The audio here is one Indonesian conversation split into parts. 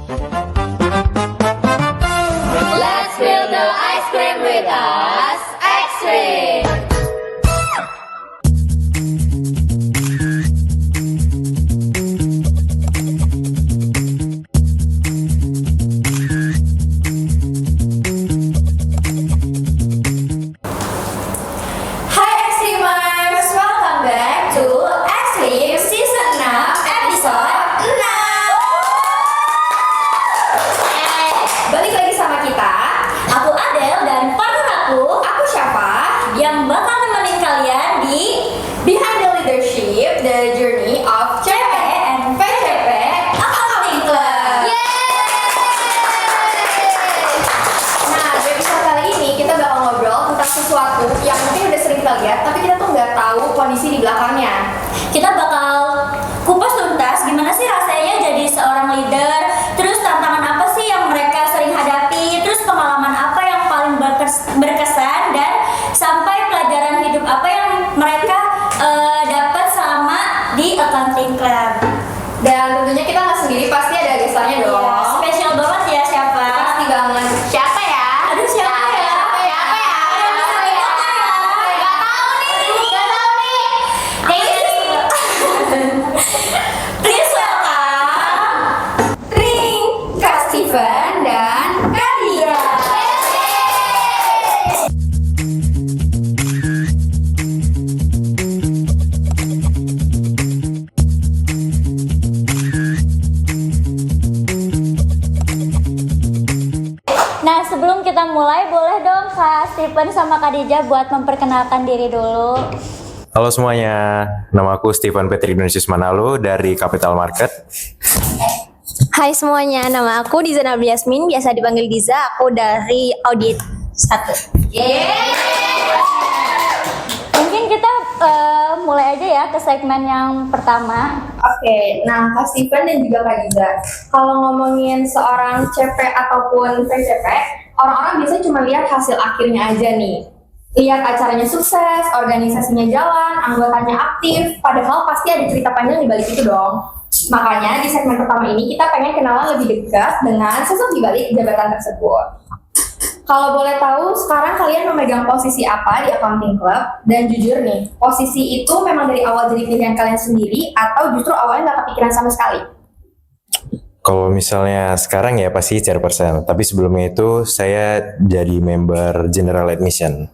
Let's fill the ice cream with us, X-Ray. Hai X-Streamers, welcome back to X-Stream Season 6 episode 6. Balik lagi sama kita. Aku Adele dan partner aku Syafa, yang bakal nemenin kalian di Behind the Leadership, the journey of CP and PCP Accounting Club. Nah, di episode kali ini kita bakal ngobrol tentang sesuatu yang mungkin udah sering kita lihat, tapi kita tuh nggak tahu kondisi di belakangnya. Kita bakal kupas tuntas gimana sih rasanya jadi seorang leader, terus tantangan apa sih yang mereka sering hadapi, terus pengalaman apa yang paling berkesan, dan sampai pelajaran hidup apa yang mereka dapat selama di Accounting Club. Dan tentunya kita nggak sendiri, pasti ada gesternya dong. Iya, spesial banget ya, siapa? Pasti banget. Siapa ya? Aduh, siapa ya? Siapa ya? Gak tahu nih. Please welcome Ring, Kak Steven, dan Kak Dia. Nah, sebelum kita mulai, boleh dong Kak Stephen sama Kak Dija buat memperkenalkan diri dulu. Halo semuanya, nama aku Stephen Patrick Donisius Manalu dari Capital Market. Hai semuanya, nama aku Diza Nabila Yasmin, biasa dipanggil Diza. Aku dari Audit 1. Mungkin kita mulai aja ya ke segmen yang pertama. Oke, nah Kak Steven dan juga Kak Diza, kalau ngomongin seorang CP ataupun PCP, orang-orang biasanya cuma lihat hasil akhirnya aja nih. Lihat acaranya sukses, organisasinya jalan, anggotanya aktif, padahal pasti ada cerita panjang di balik itu dong. Makanya di segmen pertama ini kita pengen kenalan lebih dekat dengan sosok di balik jabatan tersebut. Kalau boleh tahu, sekarang kalian memegang posisi apa di Accounting Club? Dan jujur nih, posisi itu memang dari awal jadi pilihan kalian sendiri atau justru awalnya nggak kepikiran sama sekali? Kalau misalnya sekarang ya pasti chairperson, tapi sebelumnya itu saya jadi member General Admission.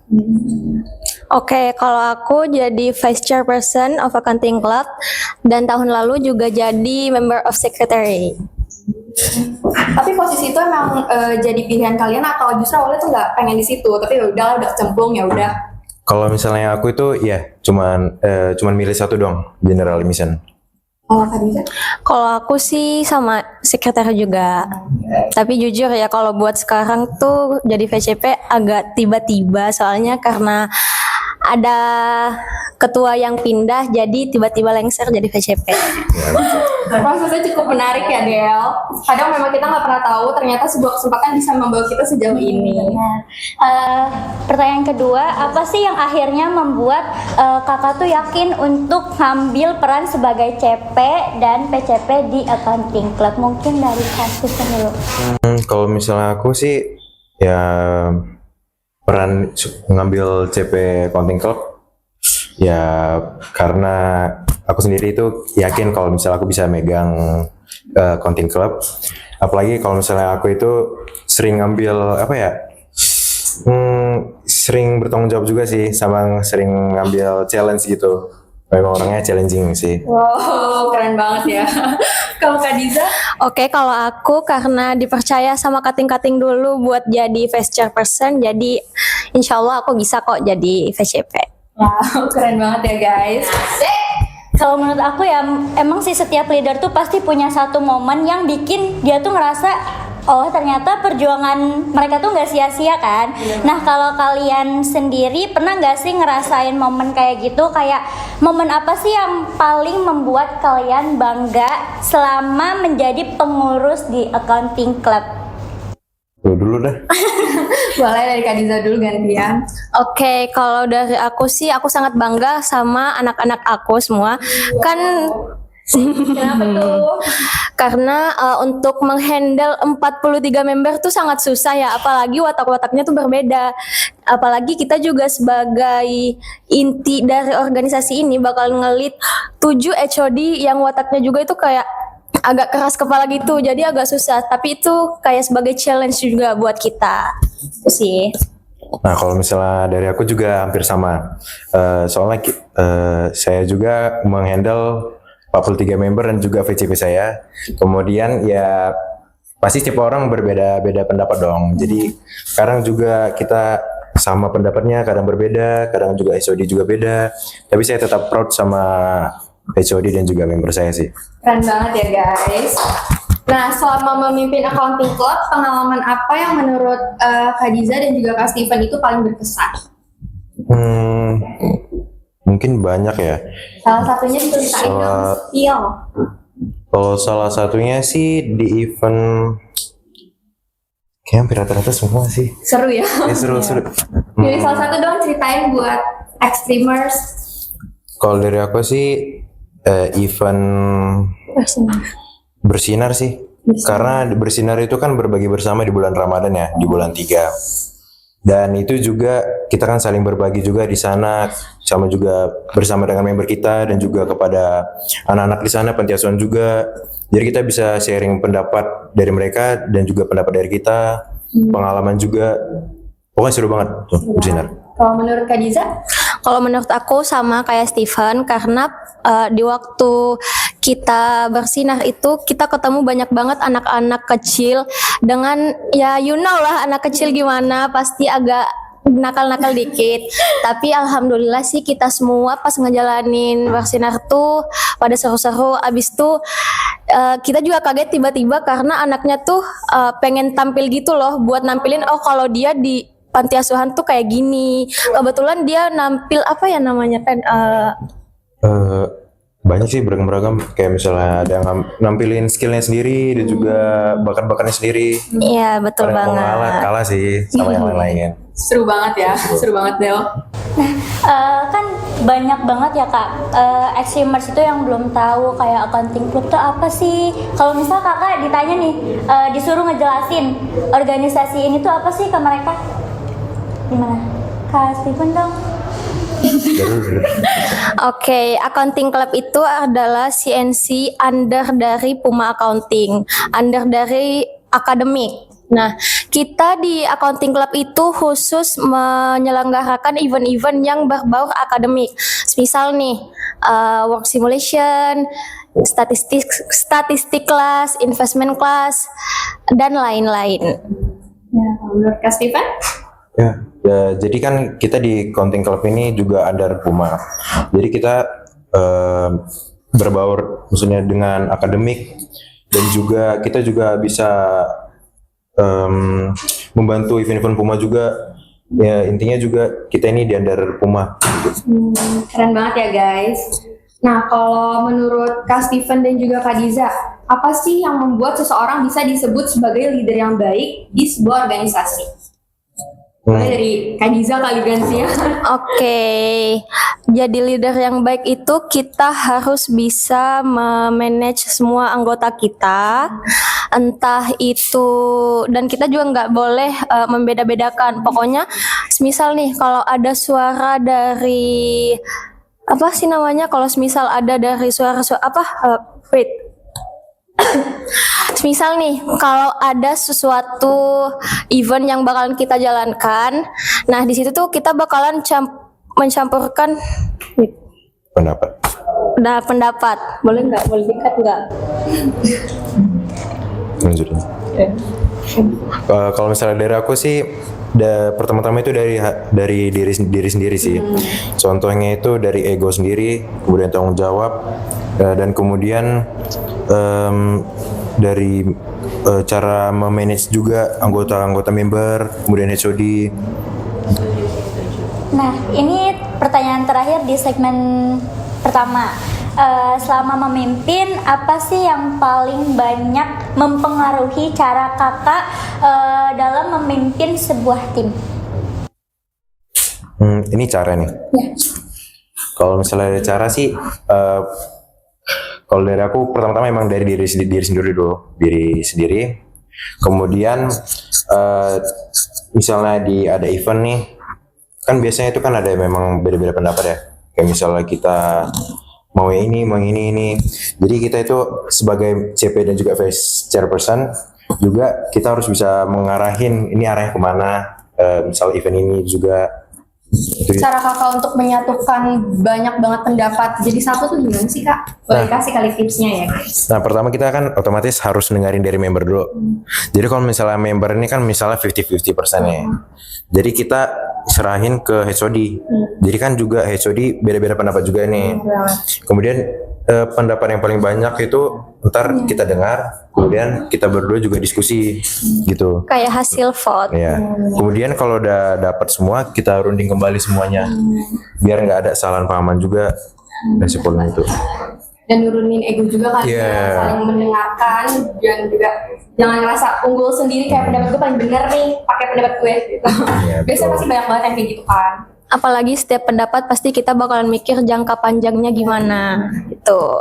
Oke, kalau aku jadi Vice Chairperson of Accounting Club dan tahun lalu juga jadi Member of Secretary. Tapi posisi itu emang jadi pilihan kalian atau justru awalnya tuh nggak pengen di situ, tapi udah cemplung ya udah. Kalau misalnya aku itu ya cuman milih satu dong, General Admission. Oh, Kak Diza? Kalau aku sih sama sekretari juga. Tapi jujur ya, kalau buat sekarang tuh jadi VCP agak tiba-tiba, soalnya karena ada ketua yang pindah, jadi tiba-tiba lengser jadi VCP. Prosesnya cukup menarik ya, Del. Kadang memang kita nggak pernah tahu ternyata sebuah kesempatan bisa membawa kita sejauh ini. Pertanyaan kedua, apa sih yang akhirnya membuat kakak tuh yakin untuk ngambil peran sebagai CP dan PCP di Accounting Club? Mungkin dari Kak Stephen dulu. Kalau misalnya aku sih ya peran ngambil CP Accounting Club ya karena aku sendiri itu yakin kalau misalnya aku bisa megang Accounting Club, apalagi kalau misalnya aku itu sering ngambil sering bertanggung jawab juga sih, sama sering ngambil challenge gitu. Memang orangnya challenging sih. Wow, keren banget ya. Kalau Kak Diza? Oke, kalau aku karena dipercaya sama kating-kating dulu buat jadi Vice Chairperson, jadi insya Allah aku bisa kok jadi VCP. Wow, keren banget ya guys. Kalau menurut aku ya, emang sih setiap leader tuh pasti punya satu momen yang bikin dia tuh ngerasa, oh ternyata perjuangan mereka tuh nggak sia-sia kan. Nah kalau kalian sendiri pernah nggak sih ngerasain momen kayak gitu? Kayak momen apa sih yang paling membuat kalian bangga selama menjadi pengurus di Accounting Club? Lu dulu dah. Boleh dari Kak Diza dulu gantian. Oke, kalau dari aku sih aku sangat bangga sama anak-anak aku semua. Kan Kenapa tuh? Karena untuk menghandle 43 member tuh sangat susah ya, apalagi watak-wataknya tuh berbeda. Apalagi kita juga sebagai inti dari organisasi ini bakal ngelit 7 HOD yang wataknya juga itu kayak agak keras kepala gitu, jadi agak susah. Tapi itu kayak sebagai challenge juga buat kita. Itu sih. Nah, kalau misalnya dari aku juga hampir sama. Soalnya saya juga menghandle 43 member dan juga VCP saya. Kemudian ya pasti setiap orang berbeda-beda pendapat dong. Jadi kadang juga kita sama pendapatnya, kadang berbeda, kadang juga HOD juga beda. Tapi saya tetap proud sama HOD dan juga member saya sih. Keren banget ya guys. Nah, selama memimpin accounting club, pengalaman apa yang menurut Kak Diza dan juga Kak Steven itu paling berkesan? Mungkin banyak ya. Salah satunya diceritain dong, Spill. Kalau salah satunya sih di event, kayaknya hampir rata-rata semua sih. Seru ya? Ya seru. Jadi salah satu dong ceritain buat Extremers. Kalau dari aku sih event bersinar sih. Karena bersinar itu kan berbagi bersama di bulan Ramadan ya, di bulan 3. Dan itu juga kita kan saling berbagi juga di sana, sama juga bersama dengan member kita dan juga kepada anak-anak di sana, panti asuhan juga. Jadi kita bisa sharing pendapat dari mereka dan juga pendapat dari kita, pengalaman juga. Pokoknya seru banget tuh bersinar. Kalau menurut Kak Diza? Kalau menurut aku sama kayak Steven, karena di waktu kita bersinar itu kita ketemu banyak banget anak-anak kecil dengan ya you know lah anak kecil gimana, pasti agak nakal-nakal dikit. Tapi alhamdulillah sih kita semua pas ngejalanin bersinar tuh pada seru-seru. Abis tuh kita juga kaget tiba-tiba karena anaknya tuh pengen tampil gitu loh, buat nampilin oh kalau dia di panti asuhan tuh kayak gini. Kebetulan dia nampil apa ya namanya kan Banyak sih beragam-beragam, kayak misalnya ada yang nampilin skillnya sendiri dan juga bakat-bakatnya sendiri. iya betul Kalau yang mau banget. kalah sih sama yang lain-lain. Seru banget ya, seru banget Del. Kan banyak banget ya Kak, Extremers itu yang belum tahu kayak accounting club tuh apa sih. Kalau misal kakak ditanya nih, disuruh ngejelasin organisasi ini tuh apa sih ke mereka, gimana? Kak Steven dong. Oke, accounting club itu adalah CNC under dari Puma Accounting, under dari akademik. Nah, kita di accounting club itu khusus menyelenggarakan event-event yang berbau akademik. Misal nih, work simulation, statistik class, investment class, dan lain-lain. Ya, menurut Kak Steven? Ya, jadi kan kita di accounting club ini juga under Puma. Jadi kita berbaur maksudnya dengan akademik dan juga kita juga bisa membantu event-event Puma juga. Ya intinya juga kita ini di under Puma. Keren banget ya guys. Nah, kalau menurut Kak Steven dan juga Kak Diza, apa sih yang membuat seseorang bisa disebut sebagai leader yang baik di sebuah organisasi? Mulai dari Kak Diza kali gantinya. Oke, jadi leader yang baik itu kita harus bisa memanage semua anggota kita, entah itu, dan kita juga nggak boleh membeda-bedakan. Pokoknya, misal nih kalau ada suara dari apa sih namanya? Kalau misal ada dari suara-suara apa? Wait. Misal nih, kalau ada sesuatu event yang bakalan kita jalankan, nah di situ tuh kita bakalan mencampurkan pendapat. Boleh nggak? Boleh dikat nggak? Lanjutin. Kalau misalnya dari aku sih, pertama-tama itu dari diri sendiri sih. Contohnya itu dari ego sendiri, kemudian tanggung jawab, dan kemudian dari cara memanage juga anggota member, kemudian HOD. Nah, ini pertanyaan terakhir di segmen pertama. Selama memimpin, apa sih yang paling banyak mempengaruhi cara kakak dalam memimpin sebuah tim? Ini cara nih. Ya. Kalau misalnya ada cara sih, Kalau dari aku pertama-tama emang dari diri sendiri dulu, diri sendiri. Kemudian misalnya ada event nih, kan biasanya itu kan ada memang beda-beda pendapat ya. Kayak misalnya kita mau yang ini. Jadi kita itu sebagai CP dan juga vice chairperson juga kita harus bisa mengarahin ini arahnya kemana. Misal event ini juga. Itu Cara kakak untuk menyatukan banyak banget pendapat jadi satu tuh gimana sih kak? Boleh kasih kali tipsnya ya guys. Nah pertama kita kan otomatis harus dengerin dari member dulu. Jadi kalau misalnya member ini kan misalnya 50-50% ya. Jadi kita serahin ke HOD. Jadi kan juga HOD beda-beda pendapat juga nih. Kemudian pendapat yang paling banyak itu ntar kita dengar. Kemudian kita berdua juga diskusi gitu. Kayak hasil vote. Ya. Kemudian kalau udah dapat semua kita runding kembali semuanya. Biar nggak ada kesalahan pahaman juga dan sebagainya itu. Dan nurunin ego juga kan, Iya. saling mendengarkan dan juga jangan ngerasa unggul sendiri kayak pendapat gue paling bener nih, pakai pendapat gue gitu. Iya, Biasanya betul. pasti banyak banget yang kayak gitu kan. Apalagi setiap pendapat pasti kita bakalan mikir jangka panjangnya gimana gitu.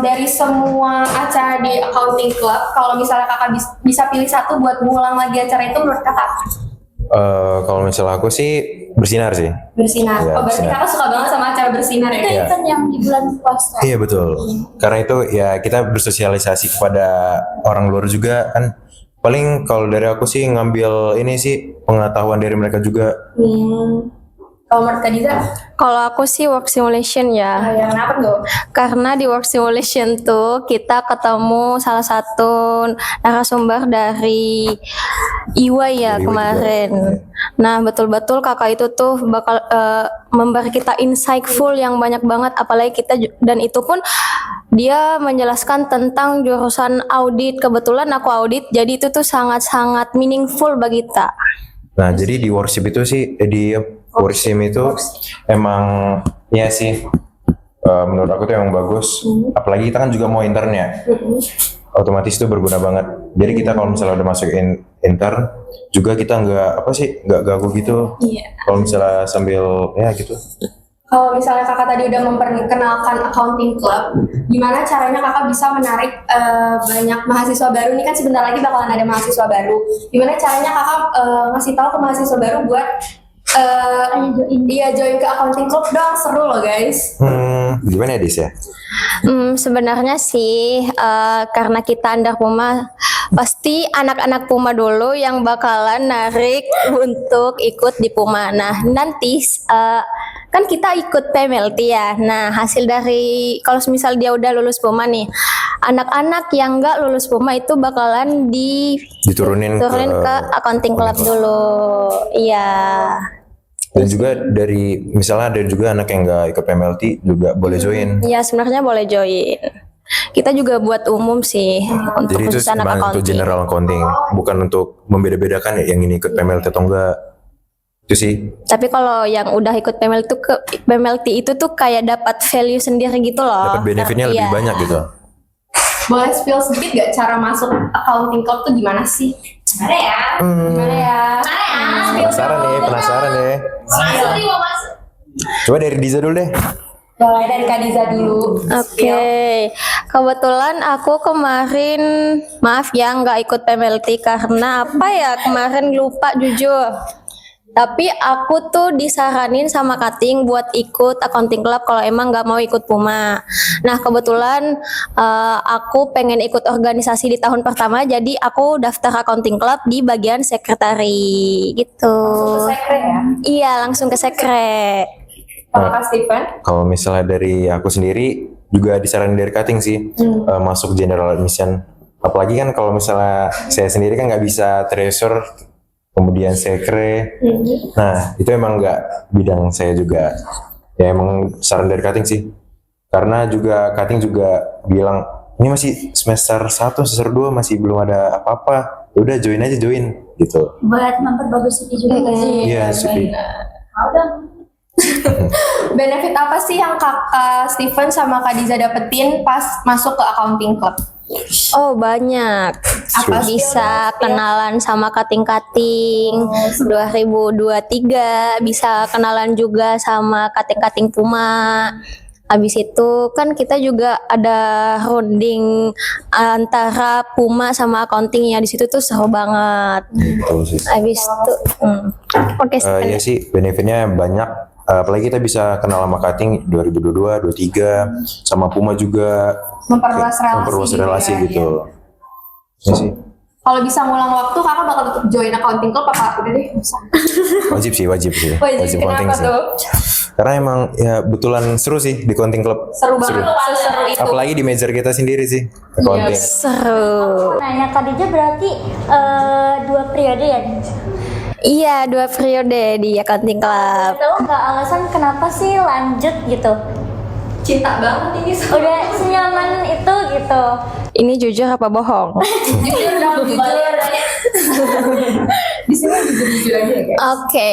Dari semua acara di accounting club, kalau misalnya kakak bisa pilih satu buat ngulang lagi acara itu menurut kakak Kalau misalnya aku sih bersinar sih. bersinar. Iya, Oh berarti bersinar. kakak suka banget sama acara bersinar ya? Iya. Event yang di bulan puasa. Iya betul. Karena itu ya kita bersosialisasi kepada orang luar juga kan. Paling kalau dari aku sih ngambil ini sih pengetahuan dari mereka juga. Kalau menurut Kak Diza, Kalau aku sih work simulation ya. yang kenapa tuh? Karena di work simulation tuh kita ketemu salah satu narasumber dari EY ya Dari EY kemarin. juga. Nah betul-betul kakak itu tuh bakal memberi kita insightful yang banyak banget, apalagi kita dan itu pun dia menjelaskan tentang jurusan audit. Kebetulan aku audit, jadi itu tuh sangat-sangat meaningful bagi kita. Nah jadi di workshop itu sih di workshop itu emang ya sih menurut aku tuh emang bagus. Apalagi kita kan juga mau intern ya. Otomatis itu berguna banget. Jadi kita kalau misalnya udah masuk intern juga kita nggak gagu gitu. Iya. Kalau misalnya sambil ya gitu. Kalau misalnya kakak tadi udah memperkenalkan accounting club, gimana caranya kakak bisa menarik banyak mahasiswa baru? Ini kan sebentar lagi bakalan ada mahasiswa baru. Gimana caranya kakak ngasih tahu ke mahasiswa baru buat join ke accounting club dong, seru loh guys. Gimana ya Dis ya? Sebenarnya sih karena kita Andar Puma, pasti anak-anak Puma dulu yang bakalan narik untuk ikut di Puma. Nah nanti kan kita ikut PMLT ya. Nah hasil dari kalau misal dia udah lulus Puma nih, anak-anak yang nggak lulus Puma itu bakalan Diturunin ke accounting club dulu. Iya. Dan juga dari misalnya ada juga anak yang nggak ikut PMLT juga boleh join. Iya sebenarnya boleh join. Kita juga buat umum sih untuk Jadi itu khusus anak memang untuk accounting. general accounting, bukan untuk membeda-bedakan ya yang ini ikut PMLT atau enggak. Itu sih. Tapi kalau yang udah ikut PMLT itu tuh kayak dapat value sendiri gitu loh. Dapat benefitnya lebih Iya. banyak gitu. Boleh spill sedikit gak cara masuk accounting club tuh gimana sih? Gimana ya? Gimana ya? Penasaran nih. Masuk nih, mau masuk. Coba dari Diza dulu deh. Boleh dari Kak Diza dulu. Oke, kebetulan aku kemarin maaf ya nggak ikut PMLT karena apa ya kemarin lupa jujur. Tapi aku tuh disaranin sama Kating buat ikut accounting club kalau emang nggak mau ikut Puma. Nah kebetulan aku pengen ikut organisasi di tahun pertama, jadi aku daftar accounting club di bagian sekretari gitu. Sekre ya? Iya langsung ke sekre. Kalau Kak Steven? Kalau misalnya dari aku sendiri juga disaranin dari cutting sih masuk general admission. Apalagi kan kalau misalnya saya sendiri kan nggak bisa treasure, kemudian sekre. Nah itu emang nggak bidang saya juga. Ya emang saran dari cutting sih. Karena juga cutting juga bilang ini masih semester 1, semester 2 masih belum ada apa-apa. Udah join aja gitu. Buat memperbagus itu juga kan sih. Iya, Supi. Benefit apa sih yang kakak Steven sama Kak Diza dapetin pas masuk ke accounting club? Oh banyak. Apa? Bisa kenalan sama kating-kating 2023, bisa kenalan juga sama kating-kating Puma. Habis itu kan kita juga ada runding antara Puma sama accountingnya, di situ tuh seru banget. Gitu sih. Habis itu oke, Ya sih, benefitnya banyak. Apalagi kita bisa kenal sama cutting 2022, 23, sama Puma juga. Memperluas relasi gitu gitu. ya. Ya sih. Kalau bisa ngulang waktu, kakak bakal tetap join accounting club apa? Udah deh, bisa. Wajib sih. Wajib, counting kenapa sih. tuh? Karena emang ya betulan seru sih di counting club. Seru banget, seru itu. Apalagi di major kita sendiri sih, accounting. seru. Nanya Khadijah berarti 2 periode ya? Iya, 2 periode di accounting club. Tahu nggak alasan kenapa sih lanjut gitu? Cinta banget ini sama. Udah senyaman itu gitu. Ini jujur apa bohong? Jujur dong, jujur. Di sini jujur aja ya, guys. Oke.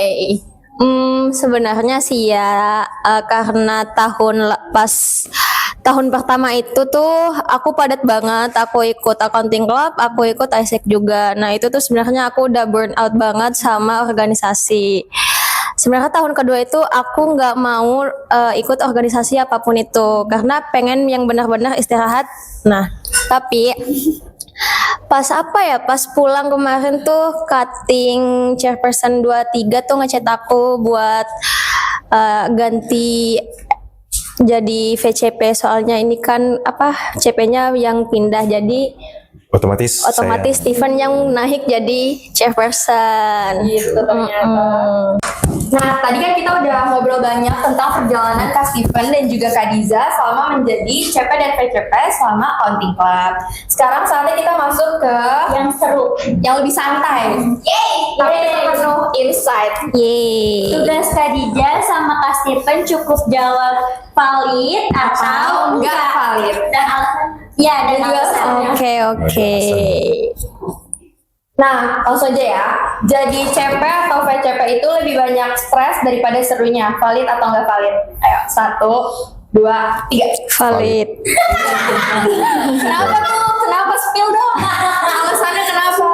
Sebenarnya sih ya karena pas tahun pertama itu tuh aku padat banget, aku ikut accounting club, aku ikut ISEC juga. Nah itu tuh sebenarnya aku udah burn out banget sama organisasi. Sebenarnya tahun kedua itu aku nggak mau ikut organisasi apapun itu karena pengen yang benar-benar istirahat. Nah tapi pas pulang kemarin tuh cutting chairperson 23 tuh ngechat aku buat ganti jadi VCP, soalnya ini kan CP-nya yang pindah, jadi Otomatis Steven yang naik jadi chairperson Gitu ternyata. Nah, tadi kan kita udah ngobrol banyak tentang perjalanan Kak Steven dan juga Kak Diza selama menjadi CP dan VCP selama accounting club. Sekarang saatnya kita masuk ke Yang seru. yang lebih santai. Tapi dengan penuh insight. Yeay. Tugas Khadijah sama Kak Stephen cukup jawab valid atau enggak valid. Dan alasan. Ya, dan juga alasannya. Oke. Nah, langsung aja ya. Jadi CP atau VCP itu lebih banyak stres daripada serunya. Valid atau enggak valid? Ayo, 1, 2, 3. Valid. Kenapa tuh? Kenapa spill dong? Alasannya kenapa?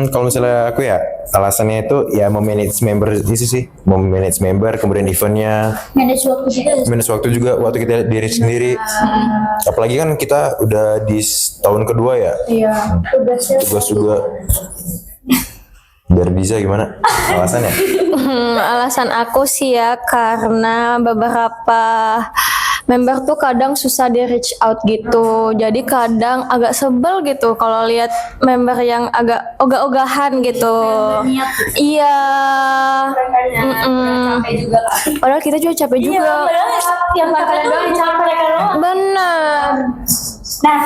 Kalau misalnya aku ya, alasannya itu ya memanage member itu sih, memanage member, kemudian eventnya, Manage waktu juga. manage waktu juga, waktu kita diri sendiri. Apalagi kan kita udah di tahun kedua ya, Iya. tugas juga. Biar bisa gimana? Alasannya? Alasan aku sih ya karena beberapa member tuh kadang susah di reach out gitu, jadi kadang agak sebel gitu kalau lihat member yang agak ogah-ogahan gitu. Iya. Capek juga kan? Padahal kita juga capek juga. Yang kalian doang capek kan. Benar. Nah,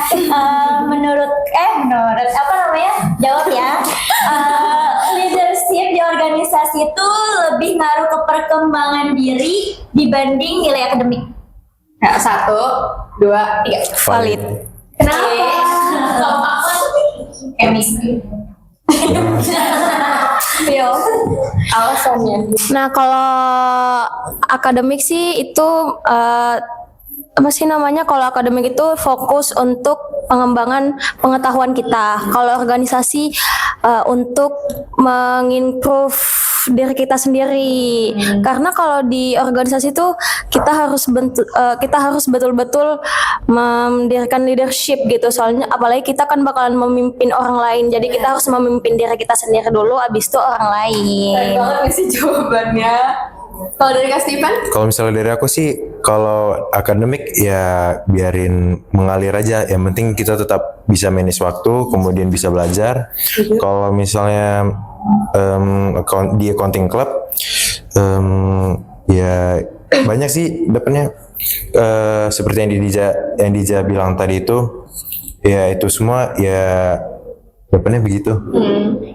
menurut apa namanya? Jawab ya. Leadership di organisasi itu lebih ngaruh ke perkembangan diri dibanding nilai akademik. Nah, 1, 2, 3. Valid. Kenapa? Kalau aku chemistry. Alasannya. Nah, kalau akademik sih itu apa sih namanya? Kalau akademik itu fokus untuk pengembangan pengetahuan kita. Kalau organisasi untuk mengimprove diri kita sendiri. Karena kalau di organisasi itu kita harus betul-betul mendirikan leadership gitu. Soalnya apalagi kita kan bakalan memimpin orang lain. Jadi kita harus memimpin diri kita sendiri dulu, abis itu orang lain. Keren banget nih sih jawabannya. Kalau dari Kak Steven? Kalau misalnya dari aku sih, kalau akademik ya biarin mengalir aja. Yang penting kita tetap bisa manage waktu, kemudian bisa belajar. Kalau misalnya di accounting club, ya banyak sih dapatnya. Seperti yang Dija bilang tadi itu, ya itu semua ya dapatnya begitu.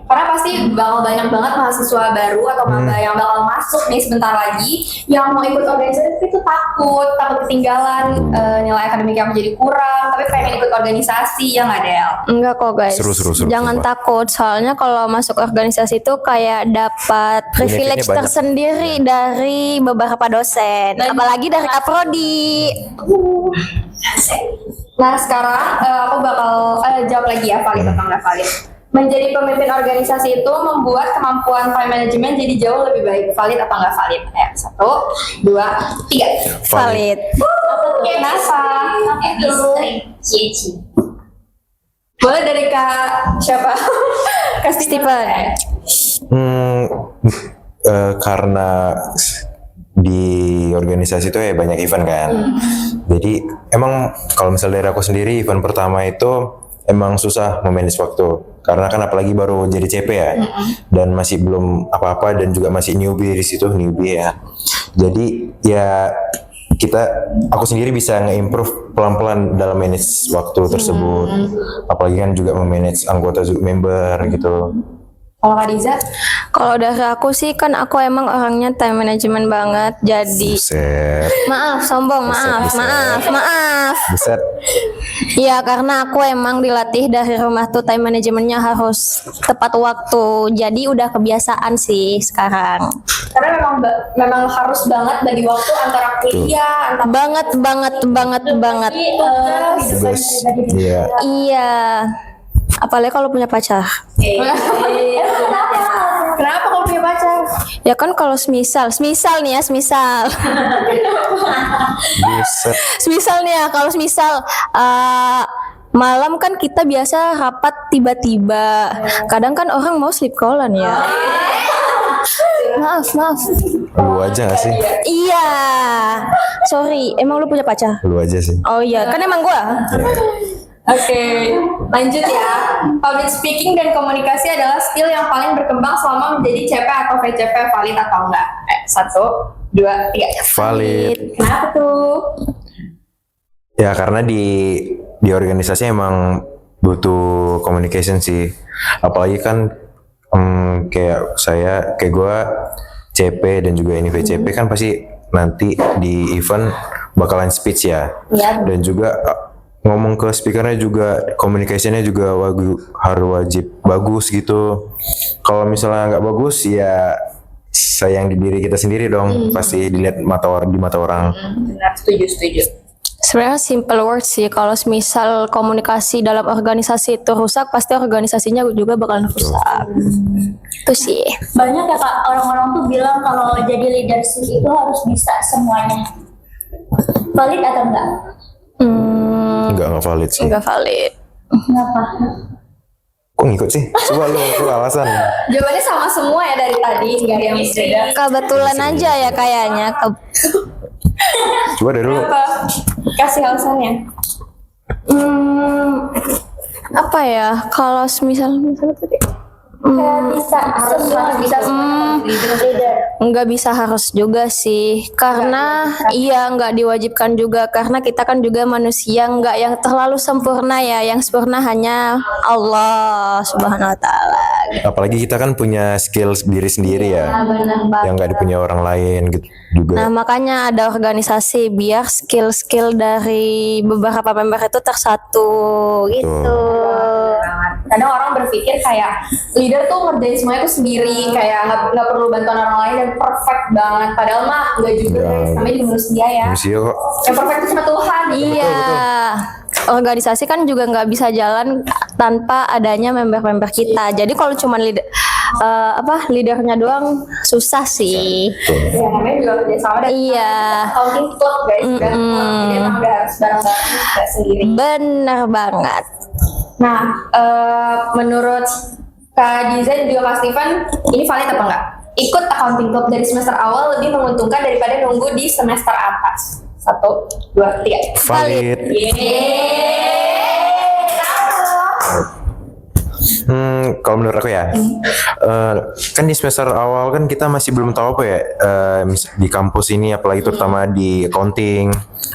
Karena pasti bakal banyak banget mahasiswa baru atau maba yang bakal masuk nih sebentar lagi yang mau ikut organisasi itu takut ketinggalan nilai akademik yang menjadi kurang, tapi pengen ikut organisasi ya nggak Del? Enggak kok guys. Seru, Jangan sumpah. takut, soalnya kalau masuk organisasi itu kayak dapat privilege banyak. tersendiri dari beberapa dosen, apalagi dari Kaprodi. Nah sekarang aku bakal jawab lagi ya, valid atau nggak valid. Menjadi pemimpin organisasi itu membuat kemampuan time management jadi jauh lebih baik. Valid atau nggak valid? Ya, 1, 2, 3. Valid. Kenapa? Boleh dari Kak siapa? Kak Stephen. Karena di organisasi itu ya banyak event kan. Jadi emang kalau misalnya dari aku sendiri event pertama itu emang susah memanage waktu karena kan apalagi baru jadi CP ya dan masih belum apa-apa dan juga masih newbie di situ ya. Jadi ya aku sendiri bisa nge-improve pelan-pelan dalam manage waktu tersebut. Apalagi kan juga memanage anggota member gitu. Kalau Kak Diza? Kalau dari aku sih kan aku emang orangnya time management banget. Jadi Buset. maaf sombong, maaf. Buset. Iya, karena aku emang dilatih dari rumah tuh time manajemennya harus tepat waktu. Jadi udah kebiasaan sih sekarang. Karena memang harus banget bagi waktu antara kuliah, antara Banget. Tugas. Iya. Iya. Apalagi kalau punya pacar. Kenapa kalau punya pacar? Ya kan kalau semisal nih ya, semisal Buset. nih ya, kalau semisal malam kan kita biasa rapat tiba-tiba. Kadang kan orang mau sleep callan ya. Maaf. Lu aja gak sih? Iya. Sorry, emang lu punya pacar? Lu aja sih. Oh iya, kan emang gua. Oke, lanjut ya. Public speaking dan komunikasi adalah skill yang paling berkembang selama menjadi CP atau VCP. Valid atau enggak? 1, 2, 3. Valid. Kenapa tuh? Ya karena di organisasi emang butuh communication sih. Apalagi kan kayak gue CP dan juga ini VCP kan pasti nanti di event bakalan speech ya. Dan juga ngomong ke speakernya juga communication-nya juga harus wajib bagus gitu. Kalau misalnya nggak bagus ya sayang di diri kita sendiri dong. Pasti dilihat di mata orang. Benar, setuju. Sebenarnya simple words sih. Kalau misal komunikasi dalam organisasi itu rusak, pasti organisasinya juga bakalan rusak. Itu sih. Banyak ya Kak, orang-orang tuh bilang kalau jadi leadership itu harus bisa semuanya. Valid atau enggak? Nggak valid sih. Enggak valid. Kenapa? Kok ngikut sih? Coba lu alasan. Jawabannya sama semua ya dari tadi, nggak ada yang berbeda. Kebetulan aja ya kayaknya. Coba dari lu. Apa? Kasih alasannya. Apa ya? Kalau misalnya tadi Harus bisa semua leader. nggak bisa harus juga sih, karena iya nggak diwajibkan juga, karena kita kan juga manusia nggak yang terlalu sempurna ya, yang sempurna hanya Allah Subhanahu Wa Taala. Apalagi kita kan punya skill diri-sendiri ya. Yang nggak dipunya orang lain gitu juga. Nah makanya ada organisasi biar skill-skill dari beberapa member itu tersatu gitu. Kadang orang berpikir kayak leader tuh ngerjain semuanya tuh sendiri, kayak nggak perlu bantuan orang lain dan perfect banget. Padahal mah nggak juga, guys. Namanya juga manusia ya. Manusia kok. Yang perfect itu cuma Tuhan. Iya. Organisasi kan juga nggak bisa jalan tanpa adanya member-member kita. Jadi kalau cuma leadernya doang susah sih. Ya namanya juga kerja sama dan Iya. accounting club guys. Jadi emang udah harus bareng-bareng, nggak sendiri. Bener banget. Nah, menurut Kak Diza dan juga Kak Stephen, ini valid apa enggak? Ikut accounting club dari semester awal lebih menguntungkan daripada nunggu di semester atas. 1, 2, 3. Valid. Kalau menurut aku ya, kan di semester awal kan kita masih belum tahu apa ya di kampus ini, apalagi terutama di accounting.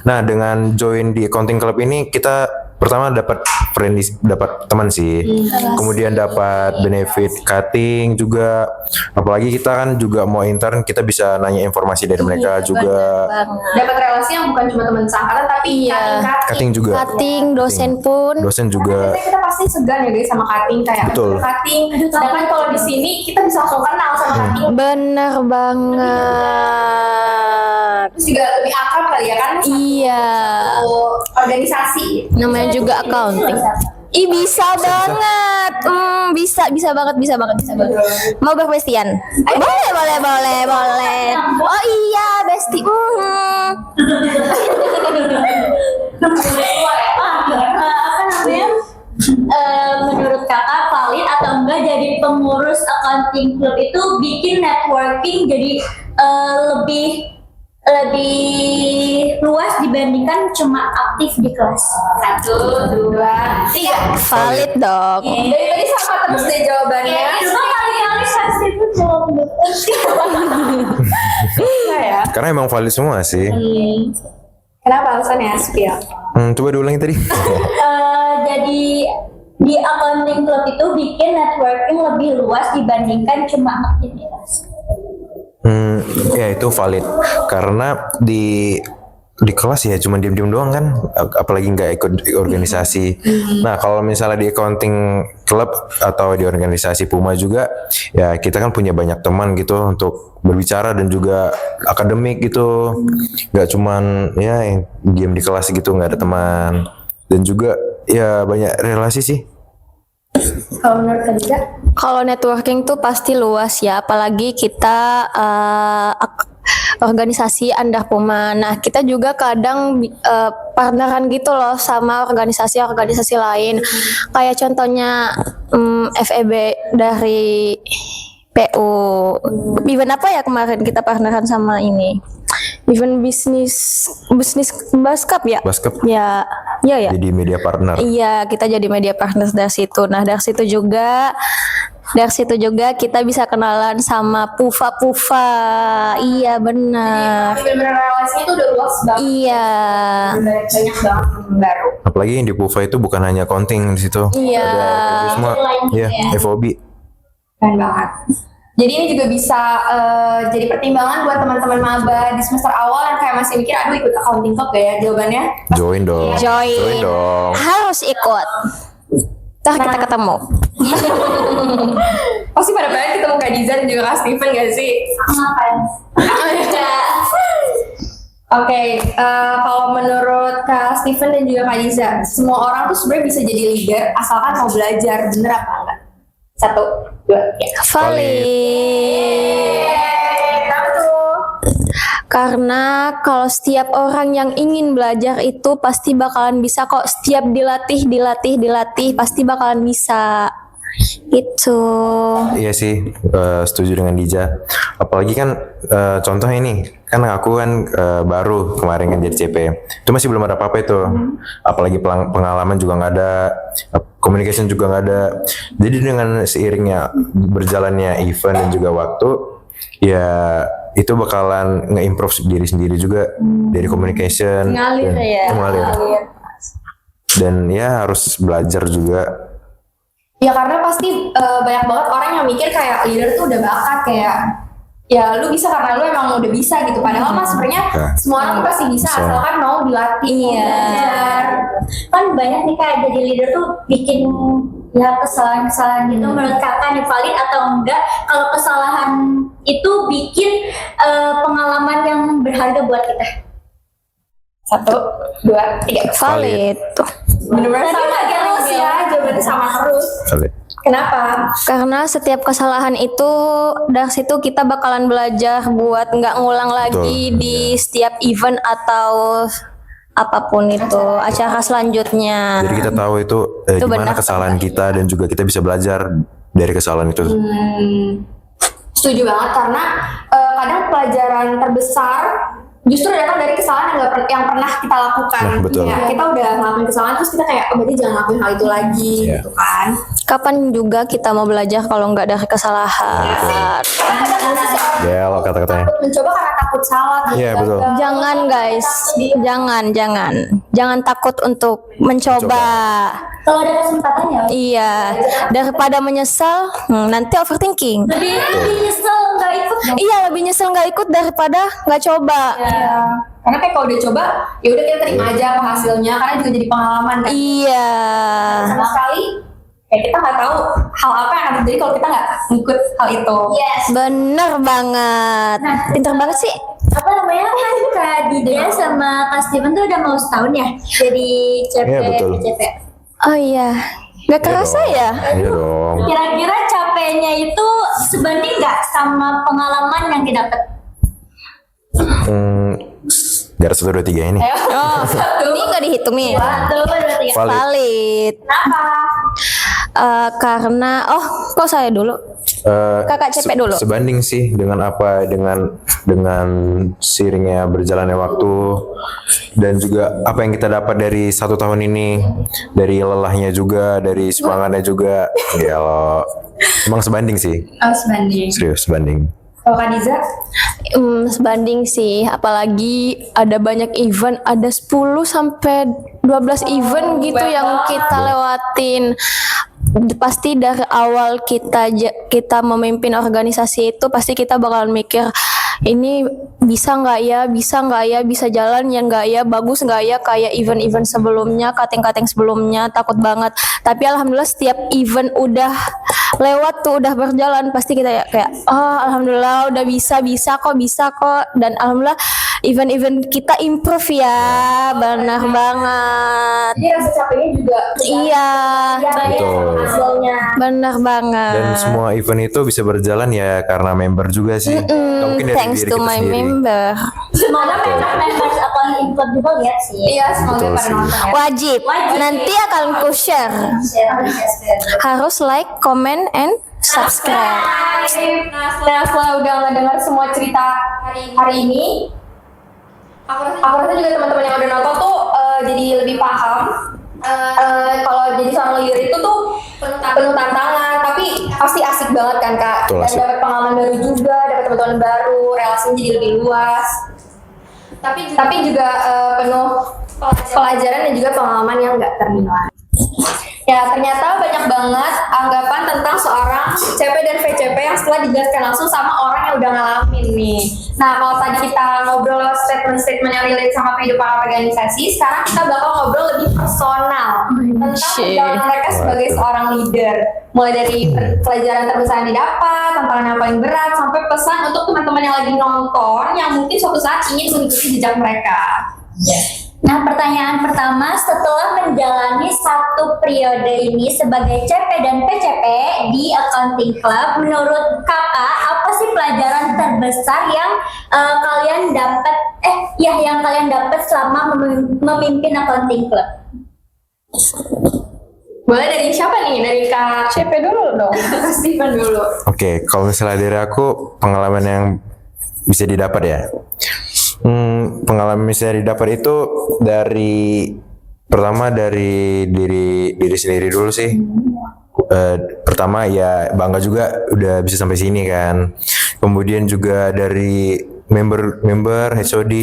Nah, dengan join di accounting club ini kita pertama dapat teman sih, kemudian dapat benefit cutting juga, apalagi kita kan juga mau intern, kita bisa nanya informasi dari mereka juga. Dapat relasi yang bukan cuma teman seangkatan tapi Cutting juga. Cutting, dosen pun. Dosen juga. Biasanya kita pasti segan ya guys sama cutting, kayak Betul. cutting. Sedangkan kalau di sini kita bisa langsung kenal sama cutting. Bener banget. Terus juga lebih akrab kali ya kan? Iya. organisasi. Namanya juga accounting. Ih bisa banget. Bisa banget. Mau berbestian? Boleh. Oh iya, besti. Menurut kakak valid atau enggak jadi pengurus accounting club itu bikin networking jadi lebih luas dibandingkan cuma aktif di kelas? 1, 2, 3. Valid dong. Dari tadi sama terus deh jawabannya. Cuma kali-kali saksi itu jawab ya. Karena emang valid semua sih. Kenapa alasannya spill? Coba diulangi tadi. Jadi di accounting club itu bikin networking lebih luas dibandingkan cuma aktif di kelas. Ya itu valid karena di kelas ya cuma diam-diam doang kan, apalagi nggak ikut organisasi. Nah kalau misalnya di accounting club atau di organisasi Puma juga, ya kita kan punya banyak teman gitu untuk berbicara dan juga akademik gitu. Nggak cuman ya yang diam di kelas gitu, nggak ada teman, dan juga ya banyak relasi sih. Kalau menurut Khadijah? Kalau networking tuh pasti luas ya, apalagi kita organisasi Andar Puma. Nah, kita juga kadang partneran gitu loh sama organisasi-organisasi lain. Kayak contohnya FEB dari PU. Event apa ya kemarin kita partneran sama ini? Event bisnis Baskap ya? Baskap. Ya. Jadi media partner. Iya, kita jadi media partner dari situ. Nah, dari situ juga kita bisa kenalan sama Pufa. Iya, benar. Benar-benar relasinya tuh udah luas banget. Iya. Banyak banget teman baru. Apalagi yang di Pufa itu bukan hanya accounting di situ. Iya. Ada semua. Ya, FOB. Keren banget. Jadi ini juga bisa jadi pertimbangan buat teman-teman maba di semester awal yang kayak masih mikir, aduh ikut accounting club gak ya? Jawabannya Join dong. Join dong. harus ikut. Ntar kita ketemu. pasti pada banget ketemu Kak Diza dan juga Kak Steven gak sih? Ngapain? Oke, kalau menurut Kak Steven dan juga Kak Diza, semua orang tuh sebenarnya bisa jadi leader asalkan mau belajar, bener apa enggak? 1, 2, 3. Valid. Kenapa tuh? Karena kalau setiap orang yang ingin belajar itu pasti bakalan bisa kok. Setiap dilatih, pasti bakalan bisa. Itu. Iya sih, setuju dengan Dija. Apalagi kan contohnya ini, kan aku kan baru kemarin kan jadi CP. Itu masih belum ada apa-apa itu. Apalagi pengalaman juga nggak ada, communication juga nggak ada. Jadi dengan seiringnya berjalannya event dan juga waktu, ya itu bakalan nge-improve diri sendiri juga dari communication. Ngalir dan, ya. Ngalir. Dan ya harus belajar juga. Ya karena pasti banyak banget orang yang mikir kayak leader tuh udah bakat, kayak ya lu bisa karena lu emang udah bisa gitu. Padahal mas sebenarnya semua orang tuh pasti bisa asalkan mau dilatih. Iya. Kan banyak nih kayak jadi leader tuh bikin ya kesalahan-kesalahan gitu. Menurut kakak nih valid atau enggak kalau kesalahan itu bikin pengalaman yang berharga buat kita? 1, 2, 3. Valid. Tuh. Bener-bener sama terus ya, jawabannya sama terus. Valid. Kenapa? Karena setiap kesalahan itu dari situ kita bakalan belajar buat nggak ngulang lagi di setiap event atau apapun itu acara selanjutnya. Jadi kita tahu itu di mana benar. kesalahan kita dan juga kita bisa belajar dari kesalahan itu. Setuju banget karena kadang pelajaran terbesar justru datang dari kesalahan yang pernah kita lakukan. Nah, betul. Ya, kita udah ngelakuin kesalahan terus kita kayak berarti jangan ngelakuin hal itu lagi gitu kan. Kapan juga kita mau belajar kalau nggak dari kesalahan? Ya lo kata-katanya. Takut mencoba karena takut salah. Iya, betul. Jangan guys, jangan takut untuk mencoba. Kalau ada kesempatan ya Iya, daripada menyesal, nanti overthinking. lebih nyesel nggak ikut dong. Iya, lebih nyesel nggak ikut daripada nggak coba. Ya. Karena kayak kalau udah coba, ya udah kita terima aja apa hasilnya karena juga jadi pengalaman kan. Iya. Sama sekali kayak kita nggak tahu hal apa yang akan terjadi kalau kita nggak ngikut hal itu. Yes. Bener banget. Pinter banget sih. Apa namanya kan Kak Dida sama Kak Steven tuh udah mau setahun ya jadi CP Iya, betul. CP. Oh iya, nggak kerasa ya? Iya dong. Kira-kira capeknya itu sebanding nggak sama pengalaman yang didapat? Dari 1, 2, 3 ini. Oh, ini nggak dihitung nih. Satu, dua, tiga. Valid. Valid. Kenapa? Karena kok saya dulu? Kakak CP dulu. Sebanding sih dengan apa dengan seiringnya berjalannya waktu dan juga apa yang kita dapat dari 1 tahun ini, dari lelahnya juga, dari semangatnya juga. Ya lo emang sebanding sih. Oh, sebanding. Serius sebanding. Kalau Kak Diza? Sebanding sih, apalagi ada banyak event, ada 10 sampai 12 event gitu yang kita lewatin. Pasti dari awal kita memimpin organisasi itu pasti kita bakalan mikir ini bisa nggak ya, bisa jalan ya nggak ya, bagus nggak ya kayak event-event sebelumnya, cutting-cutting sebelumnya, takut banget. Tapi alhamdulillah setiap event udah lewat tuh, udah berjalan, pasti kita ya kayak oh alhamdulillah udah bisa kok, dan alhamdulillah event-event kita improve ya, benar banget. Jadi rasa capeknya juga Iya, Betul. hasilnya. benar banget. Dan semua event itu bisa berjalan ya karena member juga sih. Nggak mungkin dari Thanks diri to kita my sendiri. member. Semoga members akun Include juga lihat sih. Iya, semoga Betul pada sih. nonton ya. Wajib. Nanti akan ku share. Harus like, comment, and subscribe. Nah, setelah udah ngedengar semua cerita hari ini, aku rasa juga teman-teman yang udah nonton tuh jadi lebih paham kalau jadi seorang leader itu tuh penuh tantangan, tapi pasti asik banget kan Kak. Betul, Dan asik. dapat pengalaman baru juga, dapat teman-teman baru, relasinya jadi lebih luas. Tapi juga penuh pelajaran dan juga pengalaman yang nggak ternilai. Ya, ternyata banyak banget anggapan tentang seorang CP dan VCP yang setelah dijelaskan langsung sama orang yang udah ngalamin nih. Nah, kalau tadi kita ngobrol statement-statement yang relate sama kehidupan organisasi, sekarang kita bakal ngobrol lebih personal tentang perjalanan mereka sebagai seorang leader. Mulai dari pelajaran terbesar yang didapat, tantangan yang paling berat, sampai pesan untuk teman-teman yang lagi nonton yang mungkin suatu saat ingin mengikuti jejak mereka. Nah, pertanyaan pertama, setelah menjalani 1 periode ini sebagai CP dan PCP di Accounting Club, menurut kakak apa sih pelajaran terbesar yang kalian dapat yang kalian dapat selama memimpin Accounting Club? Boleh dari siapa nih? Dari Kak CP dulu dong. Steven dulu. Oke, kalau misalnya dari aku pengalaman yang bisa didapat ya. Pengalaman bisa didapat itu pertama dari diri sendiri dulu sih. Pertama ya bangga juga udah bisa sampai sini kan. Kemudian juga dari member HOD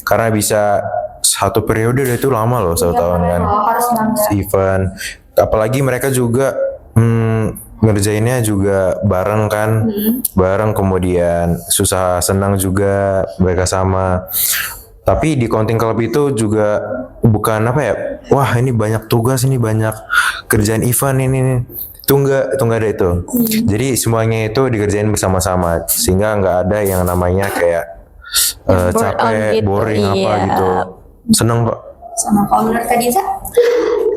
karena bisa 1 periode itu lama loh, 1 tahun kan. Harus bangga. Event, apalagi mereka juga ngerjainnya juga bareng kan, bareng, kemudian susah senang juga mereka sama. Tapi di Accounting Club itu juga bukan apa ya, wah ini banyak tugas, ini banyak kerjaan event ini. Itu enggak ada itu. Jadi semuanya itu dikerjain bersama-sama sehingga nggak ada yang namanya kayak capek, gitu, boring apa iya. gitu. Seneng kok. Sama kalau menurut Kak Diza?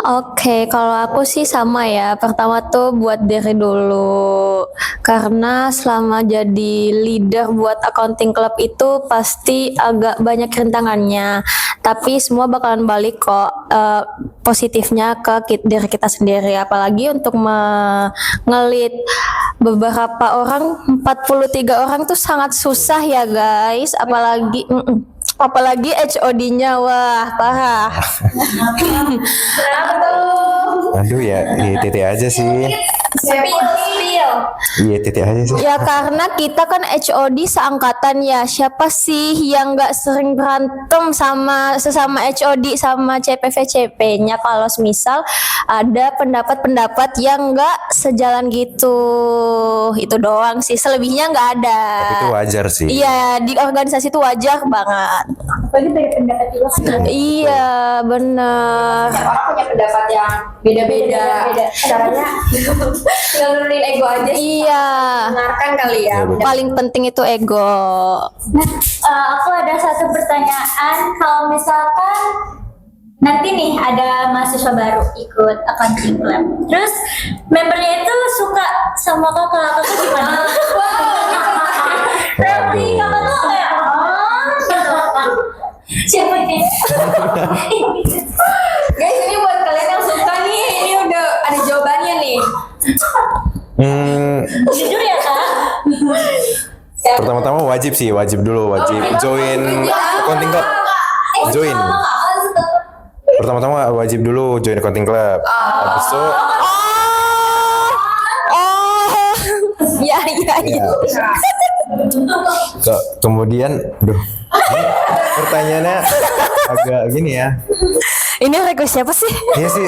Oke, kalau aku sih sama ya. Pertama tuh buat diri dulu. Karena selama jadi leader buat Accounting Club itu pasti agak banyak rintangannya. Tapi semua bakalan balik kok positifnya ke diri kita sendiri. Apalagi untuk ngelit beberapa orang, 43 orang tuh sangat susah ya guys. Apalagi HOD-nya, wah parah. Kenapa tuh? Aduh ya, titik aja sih. Spill. Iya titik aja sih. Ya karena kita kan HOD seangkatan ya. Siapa sih yang nggak sering berantem sama sesama HOD sama CPV-CP-nya kalau misal ada pendapat-pendapat yang nggak sejalan gitu. Itu doang sih, selebihnya nggak ada. Tapi itu wajar sih. Iya, di organisasi itu wajar banget. Apalagi dari pendapat juga kan. Iya, bener. Setiap orang punya pendapat yang beda-beda. Caranya tinggal nurunin ego aja sih. Iya, Dengarkan kali ya. Iya, betul. paling penting itu ego. Aku ada satu pertanyaan, kalau misalkan nanti nih ada mahasiswa baru ikut accounting club, terus membernya itu suka sama kakak gimana? Tapi kakak tuh kayak siapa nih? Guys, ini buat kalian yang suka nih, ini udah ada jawabannya nih. Jujur ya kak? Pertama-tama wajib dulu join accounting club. Join. Pertama-tama wajib dulu join accounting club. Habis itu Oh, ya. ya, kemudian ini pertanyaannya agak gini ya. Ini request siapa sih? Iya sih.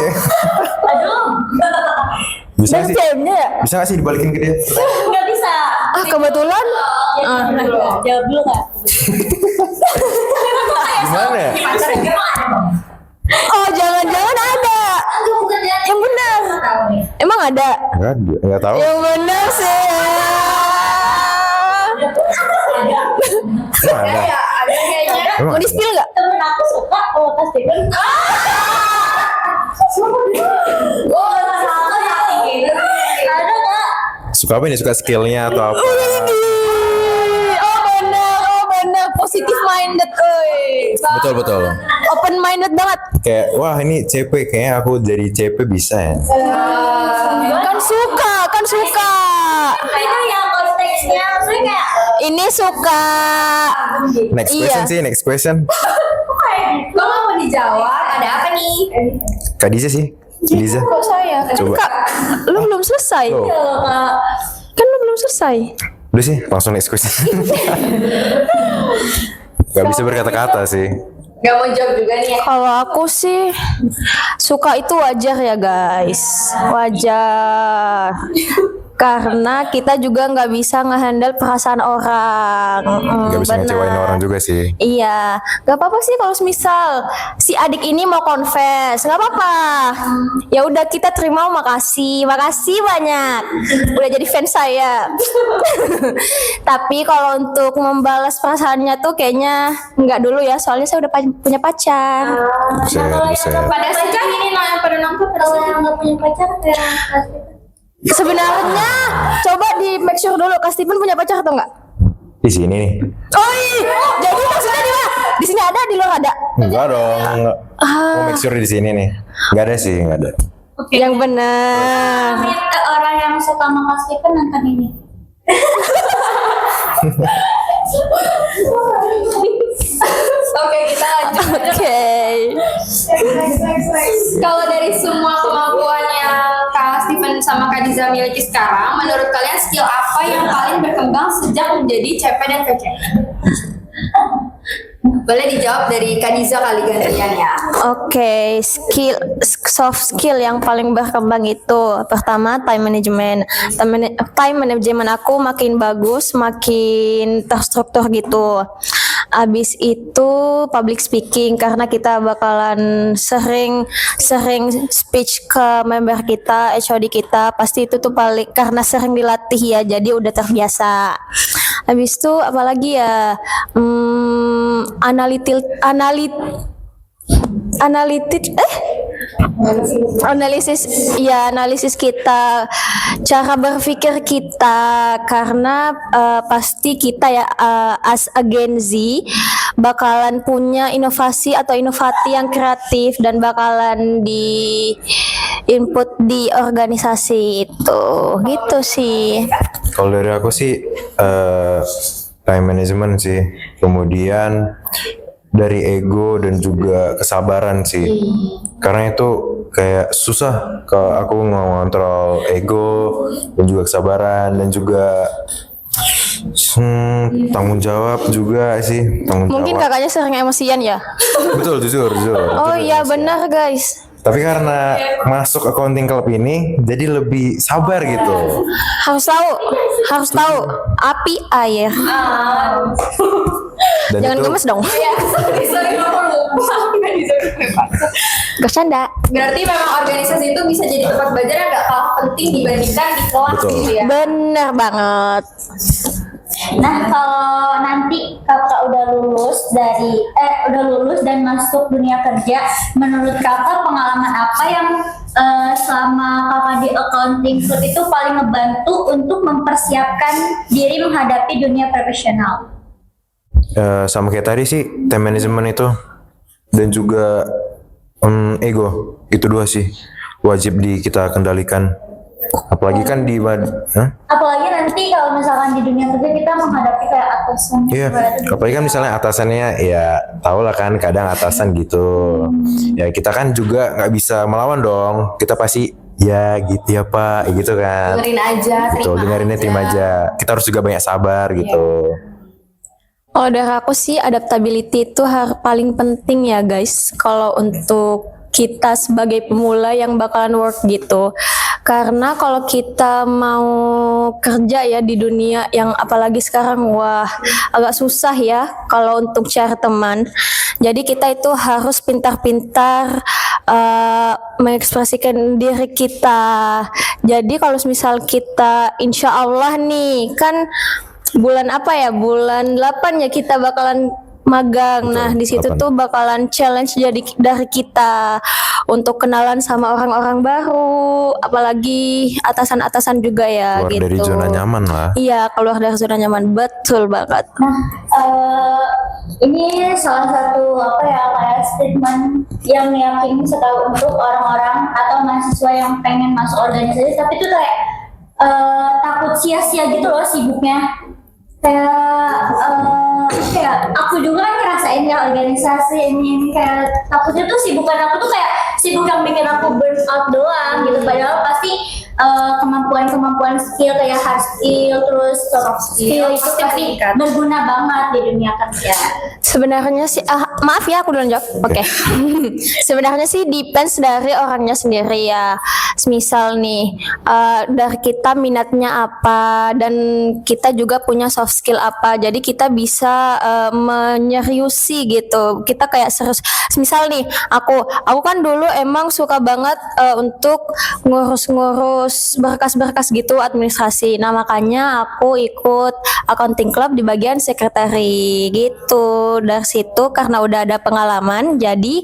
Bisa Dan sih. PM-nya ya? Bisa nggak sih dibalikin ke dia? Nggak bisa. Kebetulan. Jawab dulu kak. Gimana ya? Oh, jangan-jangan ada. Yang benar. Emang ada? Nggak tahu. Yang benar sih. Emang ada. Ada kayaknya. Emang Mau di ada. spill nggak? Temen aku suka kalau pas Steven. Ada kak. Suka apa ini? Suka skillnya atau apa? Oh benar, positif minded, Betul. open minded banget. Kayak wah ini CP kayaknya aku jadi CP bisa ya. Kan suka. Itu yang konteksnya, saya kayak Ini suka. Next Iya. question sih, next question. Kok nggak mau dijawab? Ada apa nih? Kak Diza sih. Diza. Kok saya? Coba. Kak, lu belum selesai. Loh. Kan lu belum selesai. Udah sih, langsung next question. Gak bisa berkata-kata sih. Gak mau jawab juga nih ya. Kalau aku sih suka itu wajar ya guys, wajar. Karena kita juga nggak bisa ngehandle perasaan orang. Gak bisa benar. ngecewain orang juga sih. Iya, nggak apa-apa sih kalau misal si adik ini mau confess, nggak apa-apa. Ya udah kita terima, makasih banyak, udah jadi fans saya. Tapi kalau untuk membalas perasaannya tuh kayaknya nggak dulu ya, soalnya saya udah punya pacar. Buset. Pada saja ini pada nangkep kalau yang nggak punya pacar kayak Sebenarnya coba di make sure dulu Kak Steven punya pacar atau enggak? Di sini nih. Jadi maksudnya di mana? Di sini ada, di luar ada. Enggak dong, enggak. Mau make sure di sini nih. Enggak ada sih, enggak ada. Yang benar. orang yang suka sama Kak Steven nonton ini. Oke, kita lanjut. Oke. Kalau dari semua kemampuan yang Kak Steven sama Kak Diza miliki sekarang, menurut kalian skill apa yang paling berkembang sejak menjadi CP dan VCP? Boleh dijawab dari Kak Diza kali gantian ya. Oke, soft skill yang paling berkembang itu pertama time management. Time management aku makin bagus, makin terstruktur gitu. Abis itu public speaking karena kita bakalan sering speech ke member kita, HOD kita, pasti itu tuh paling karena sering dilatih ya, jadi udah terbiasa. Abis itu apalagi ya, analisis kita, cara berpikir kita, karena pasti kita ya as a Gen Z bakalan punya inovasi atau inovasi yang kreatif dan bakalan di input di organisasi itu gitu sih. Kalau dari aku sih time management sih. Kemudian dari ego dan juga kesabaran sih. Karena itu kayak susah kalau aku ngontrol ego dan juga kesabaran dan juga tanggung jawab juga sih, tanggung Mungkin jawab. kakaknya sering emosian ya. Betul, jujur. Oh iya benar guys. Tapi karena masuk accounting club ini jadi lebih sabar gitu. Harus tahu api air. Dan Jangan itu gemes dong. Sorry, aku lupa. Bercanda. Berarti memang organisasi itu bisa jadi tempat belajar yang gak kalah penting dibandingkan di kelas Betul. gitu ya. Bener banget. Nah, kalau nanti kakak udah lulus dan masuk dunia kerja, menurut kakak pengalaman apa yang selama kakak di accounting club itu paling ngebantu untuk mempersiapkan diri menghadapi dunia profesional? sama kayak tadi sih, time management itu dan juga ego, itu dua sih wajib kita kendalikan. Apalagi kan Apalagi nanti kalau misalkan di dunia kerja kita menghadapi kayak atasan. iya, apalagi kan misalnya atasannya ya tau lah kan, kadang atasan gitu ya, kita kan juga nggak bisa melawan dong, kita pasti ya gitu ya Pak gitu kan, Dengerin aja, betul, dengerinnya terima aja, kita harus juga banyak sabar gitu. Kalau dari aku sih adaptability itu paling penting ya guys. Kalau untuk kita sebagai pemula yang bakalan work gitu. Karena kalau kita mau kerja ya di dunia yang apalagi sekarang wah agak susah ya kalau untuk cari teman. Jadi kita itu harus pintar-pintar mengekspresikan diri kita. Jadi kalau misal kita insya Allah nih kan bulan apa ya? Bulan 8 ya kita bakalan magang. Betul, Nah, di situ 8. tuh bakalan challenge dari kita untuk kenalan sama orang-orang baru, apalagi atasan-atasan juga ya Keluar gitu. dari zona nyaman lah. Iya, keluar dari zona nyaman, betul banget. Ini salah satu kayak statement yang meyakini setahu untuk orang-orang atau mahasiswa yang pengen masuk organisasi tapi itu kayak takut sia-sia gitu loh sibuknya. Kayak aku juga kan ngerasain ya organisasi ini kayak takutnya tuh sibukan aku tuh kayak sibuk yang bikin aku burn out doang gitu, padahal pasti kemampuan skill kayak hard skill terus soft skill itu pasti berguna banget di dunia kerja. Sebenarnya sih, maaf ya aku duluan jawab. Oke. Sebenarnya sih depends dari orangnya sendiri ya. Misal nih, dari kita minatnya apa dan kita juga punya soft skill apa. Jadi kita bisa menyeriusi gitu. Kita kayak serius. Misal nih, aku kan dulu emang suka banget untuk ngurus-ngurus berkas-berkas gitu administrasi. Nah makanya aku ikut accounting club di bagian sekretari gitu. Dari situ karena udah ada pengalaman, jadi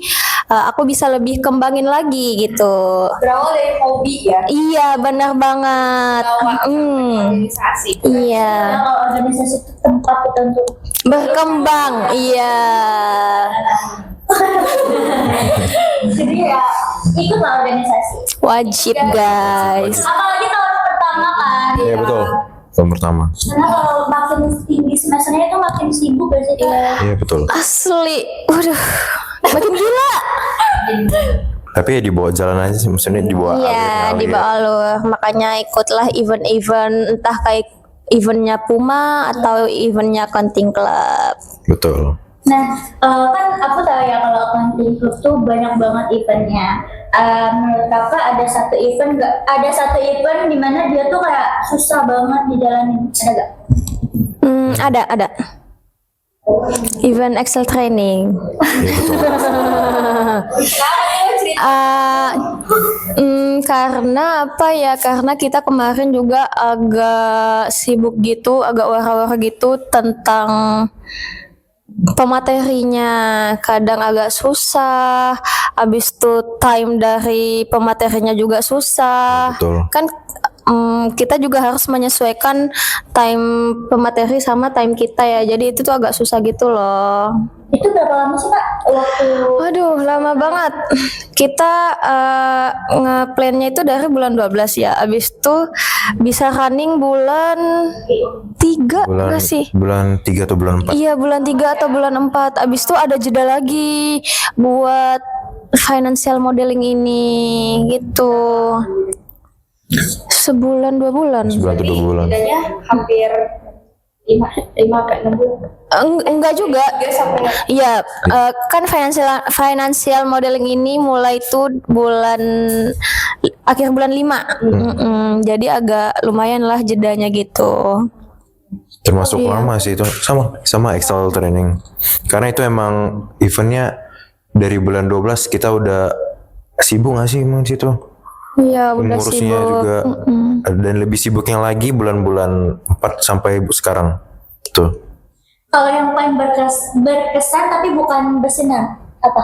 aku bisa lebih kembangin lagi gitu. Berawal dari hobi ya. Iya benar banget. Organisasi. Iya. Nah, kalau organisasi itu tempat kita untuk Berkembang. Iya. jadi ya ikutlah organisasi. Wajib guys. Apalagi tahun pertama kan. Iya betul, tahun pertama. Karena kalau makin tinggi semesternya itu makin sibuk gak sih? Iya betul. Asli. Waduh. Makin gila. Tapi ya dibawa jalan aja sih, maksudnya dibawa Iya, alur-alur di ya. bawah alur. Makanya ikutlah event-event entah kayak eventnya Puma atau eventnya Accounting Club. Betul. Nah, kan aku tahu ya kalau accounting club tuh banyak banget eventnya. Menurut kakak ada satu event di mana dia tuh kayak susah banget dijalanin, ada gak? Ada. Event Excel training. Iya betul. Karena apa ya? Karena kita kemarin juga agak sibuk gitu, agak wara-wara gitu tentang pematerinya, kadang agak susah. Habis itu time dari pematerinya juga susah. Betul. Kan kita juga harus menyesuaikan time pemateri sama time kita ya. Jadi itu tuh agak susah gitu loh. Itu berapa lama sih kak waktu? Waduh, lama banget. Kita nge-plan-nya itu dari bulan 12 ya. Abis itu bisa running bulan 3 Bulan nggak sih? bulan 3 atau bulan 4. Iya, bulan 3 atau bulan 4. Abis itu ada jeda lagi buat financial modeling ini gitu. Sebulan 2 bulan. Sebulan atau 2 bulan. Bedanya hampir 5-6 bulan. Enggak juga. 3 sampai Iya, kan financial modeling ini mulai tuh akhir bulan 5. Jadi agak lumayan lah jedanya gitu. Termasuk lama sih itu, sama Excel training. Karena itu emang eventnya dari bulan 12 kita udah sibuk nggak sih emang situ? Iya, udah Ngurusnya sibuk. juga dan lebih sibuknya lagi bulan-bulan 4 sampai sekarang. Tuh. Kalau yang paling berkesan tapi bukan bersinar apa?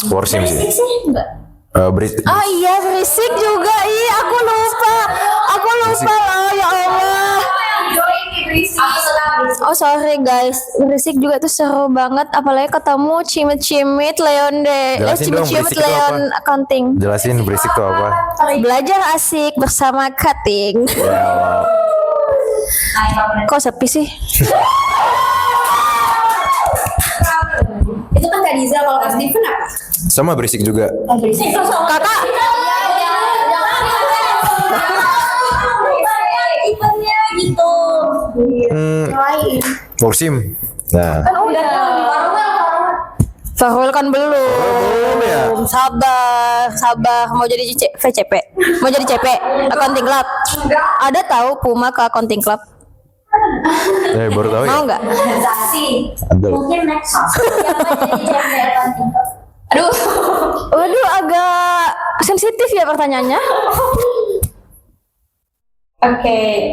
Warsim sih. Berisik sih enggak? Ah iya, berisik juga. Aku lupa loh, ya Allah. Oh sorry guys, berisik juga tuh seru banget. Apalagi ketemu cimit-cimit Leonde. Jelasin dong, Cimit-cimit berisik itu Leon apa? Accounting. Jelasin berisik tuh apa? Belajar asik bersama Cutting. Ya, Kok sepi sih? itu kan Kak Diza, kalau Kak Steven apa? sama berisik juga. Kakak, Eventnya gitu. Warsim. Nah, Farul kan belum. ya. Sabar. Mau jadi VCP. Mau jadi CP, Accounting Club. Ada tahu Puma ke Accounting Club? Baru tahu ya. Mau nggak? Ada. Mungkin next. Siapa jadi champion accounting? Aduh. Waduh, agak sensitif ya pertanyaannya. Oke,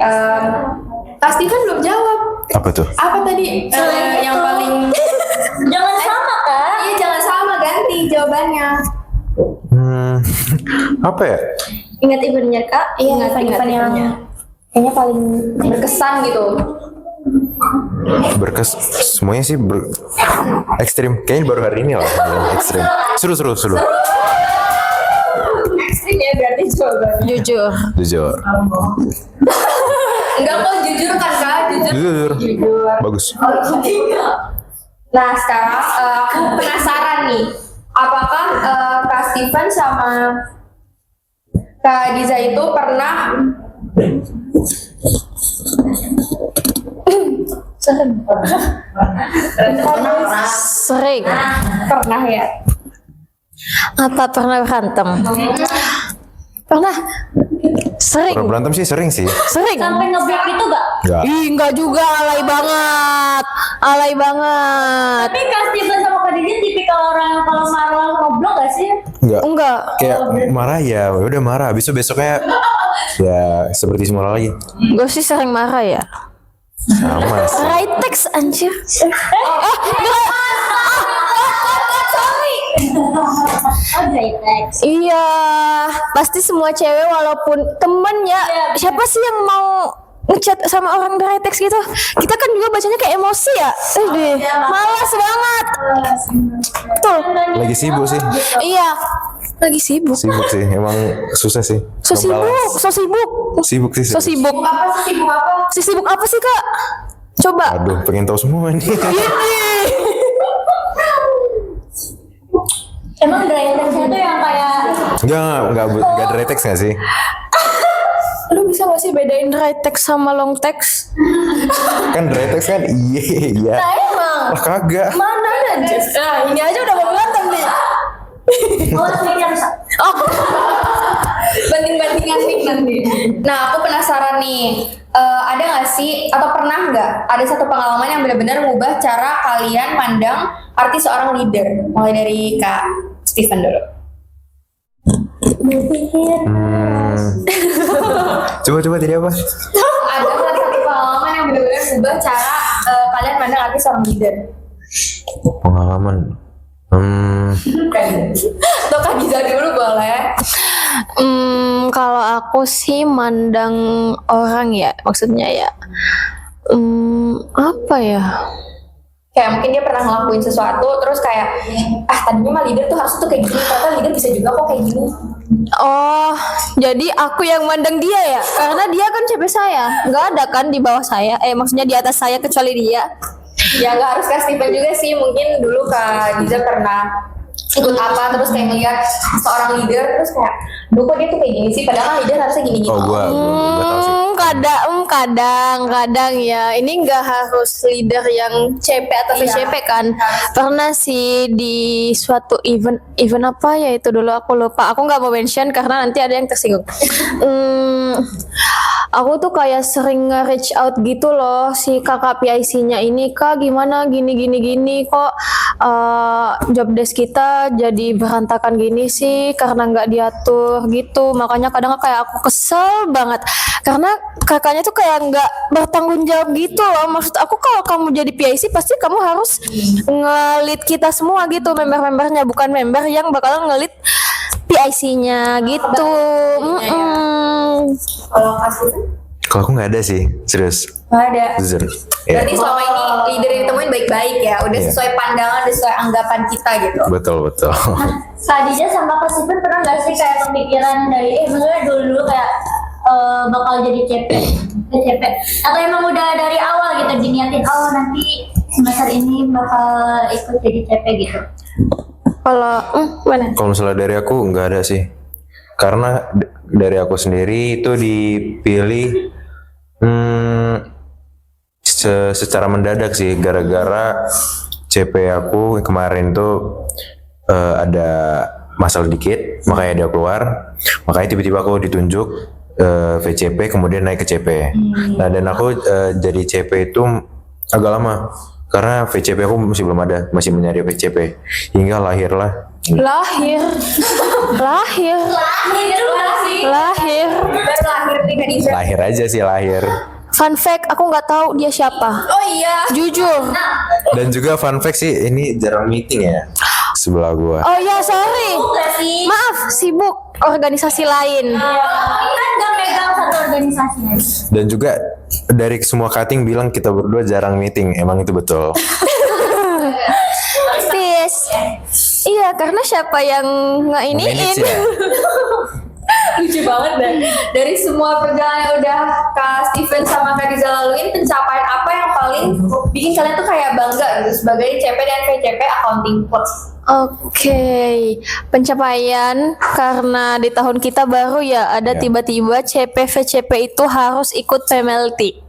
Kak Steven belum jawab. Apa tuh? Apa tadi yang paling Jangan sama Kak. Iya, jangan sama, ganti jawabannya. Apa ya? Ingat eventnya Kak? Iya, event yang kayaknya paling berkesan gitu. Semuanya sih ekstrim. Kayaknya baru hari ini lah yang ekstrim. Seru. Ekstrim ya berarti jawabannya. Jujur. Enggak kok, jujur kan Kak? Jujur. Bagus. Nah sekarang aku penasaran nih, apakah Kak Steven sama Kak Diza itu pernah Sering. pernah ya? Apa pernah berantem? Pernah. Sering. Kalau berantem sih sering sih. Sering. Sampai nge-block itu enggak? Enggak. Ih, enggak juga, alay banget. Tapi Kak Steven sama Kak Didi tipikal orang yang kalau marah ngobrol gak sih? Enggak. Kayak marah ya, udah marah. Habis itu besoknya ya seperti semula lagi. Gue sih sering marah ya. Sama sih. Right text anjir. Iya, pasti semua cewek walaupun temen ya, siapa sih yang mau ngechat sama orang direct text gitu? Kita kan juga bacanya kayak emosi ya. Malas banget. Betul. Lagi sibuk sih. Iya, lagi sibuk. Sibuk sih. Emang susah sih. So sibuk. Sibuk sih. Sibuk apa sih Kak? Coba. Aduh, pengen tahu semua nih. Emang dry text-nya tuh yang kayak Enggak ada retex nggak sih? Lu bisa gak sih bedain right text sama long text? Kan retex kan iya. Emang. Lah kagak. Mana ada Jess? Nah, ini aja udah mau berantem nih. Banting-bantingan nih nanti. Nah, aku penasaran nih, ada nggak sih atau pernah nggak ada satu pengalaman yang benar-benar mengubah cara kalian pandang arti seorang leader? Mulai dari Kak Steven dulu. Coba tadi apa? Ada nggak satu pengalaman yang benar-benar mengubah cara kalian pandang arti seorang leader? Pengalaman. Atau Kak Giza dulu boleh. Kalau aku sih mandang orang ya, maksudnya ya, apa ya? Kayak mungkin dia pernah ngelakuin sesuatu terus kayak tadinya mah leader tuh harus tuh kayak gini, ternyata leader bisa juga kok kayak gini. Oh, jadi aku yang mandang dia ya, karena dia kan CP saya, nggak ada kan di bawah saya, maksudnya di atas saya kecuali dia. Ya nggak harus Kak Steven juga sih, mungkin dulu Kak Giza pernah ikut apa terus kayak ngeliat seorang leader terus kayak, duh kok dia tuh kayak gini sih, padahal kan leader harusnya gini-gini. Oh, gua tahu sih. kadang ya. Ini nggak harus leader yang CP atau VCP kan. Pernah sih di suatu event apa ya itu dulu aku lupa. Aku nggak mau mention karena nanti ada yang tersinggung. Aku tuh kayak sering nge-reach out gitu loh si kakak PIC-nya ini, Kak gimana gini kok job desk kita jadi berantakan gini sih karena nggak diatur gitu. Makanya kadang kayak aku kesel banget karena kakaknya tuh kayak nggak bertanggung jawab gitu loh. Maksud aku kalau kamu jadi PIC pasti kamu harus nge-lead kita semua gitu, member-membernya, bukan member yang bakal nge-lead PIC-nya gitu. Kalau kasih Kalau aku nggak ada sih, serius. nggak ada. Jujur. Ya, Berarti selama ini leader yang ditemuin baik-baik ya, udah Iya. sesuai pandangan, udah sesuai anggapan kita gitu. betul. Kak Dija sama Kak Sipin pernah nggak sih kayak kepikiran dari maksudnya dulu kayak bakal jadi CP atau emang udah dari awal gitu diniatin nanti semester ini bakal ikut jadi CP gitu? Kalau mana? Kalau misalnya dari aku nggak ada sih, karena dari aku sendiri itu dipilih secara mendadak sih, gara-gara CP aku kemarin tuh ada masalah dikit, makanya dia keluar, makanya tiba-tiba aku ditunjuk VCP kemudian naik ke CP. Nah dan aku jadi CP itu agak lama karena VCP aku masih belum ada, masih mencari VCP hingga lahirlah. Lahir. Lahir aja sih lahir. Fun fact, aku nggak tahu dia siapa. Oh iya. Jujur. Dan juga fun fact sih, ini jarang meeting ya sebelah gua. Oh ya, sorry. sih? Maaf, sibuk organisasi lain. Kita nggak megang satu organisasi aja. Dan juga dari semua cutting bilang kita berdua jarang meeting, emang itu betul. Peace. Iya, karena siapa yang nge-iniin? Manage ya. Lucu banget dan dari semua perjalanan yang udah Kak Steven sama Kak Diza laluin, pencapaian apa yang paling bikin kalian tuh kayak bangga gitu sebagai CP dan VCP accounting course? Oke, pencapaian karena di tahun kita baru ya ada Ya. tiba-tiba CP VCP itu harus ikut PMLT.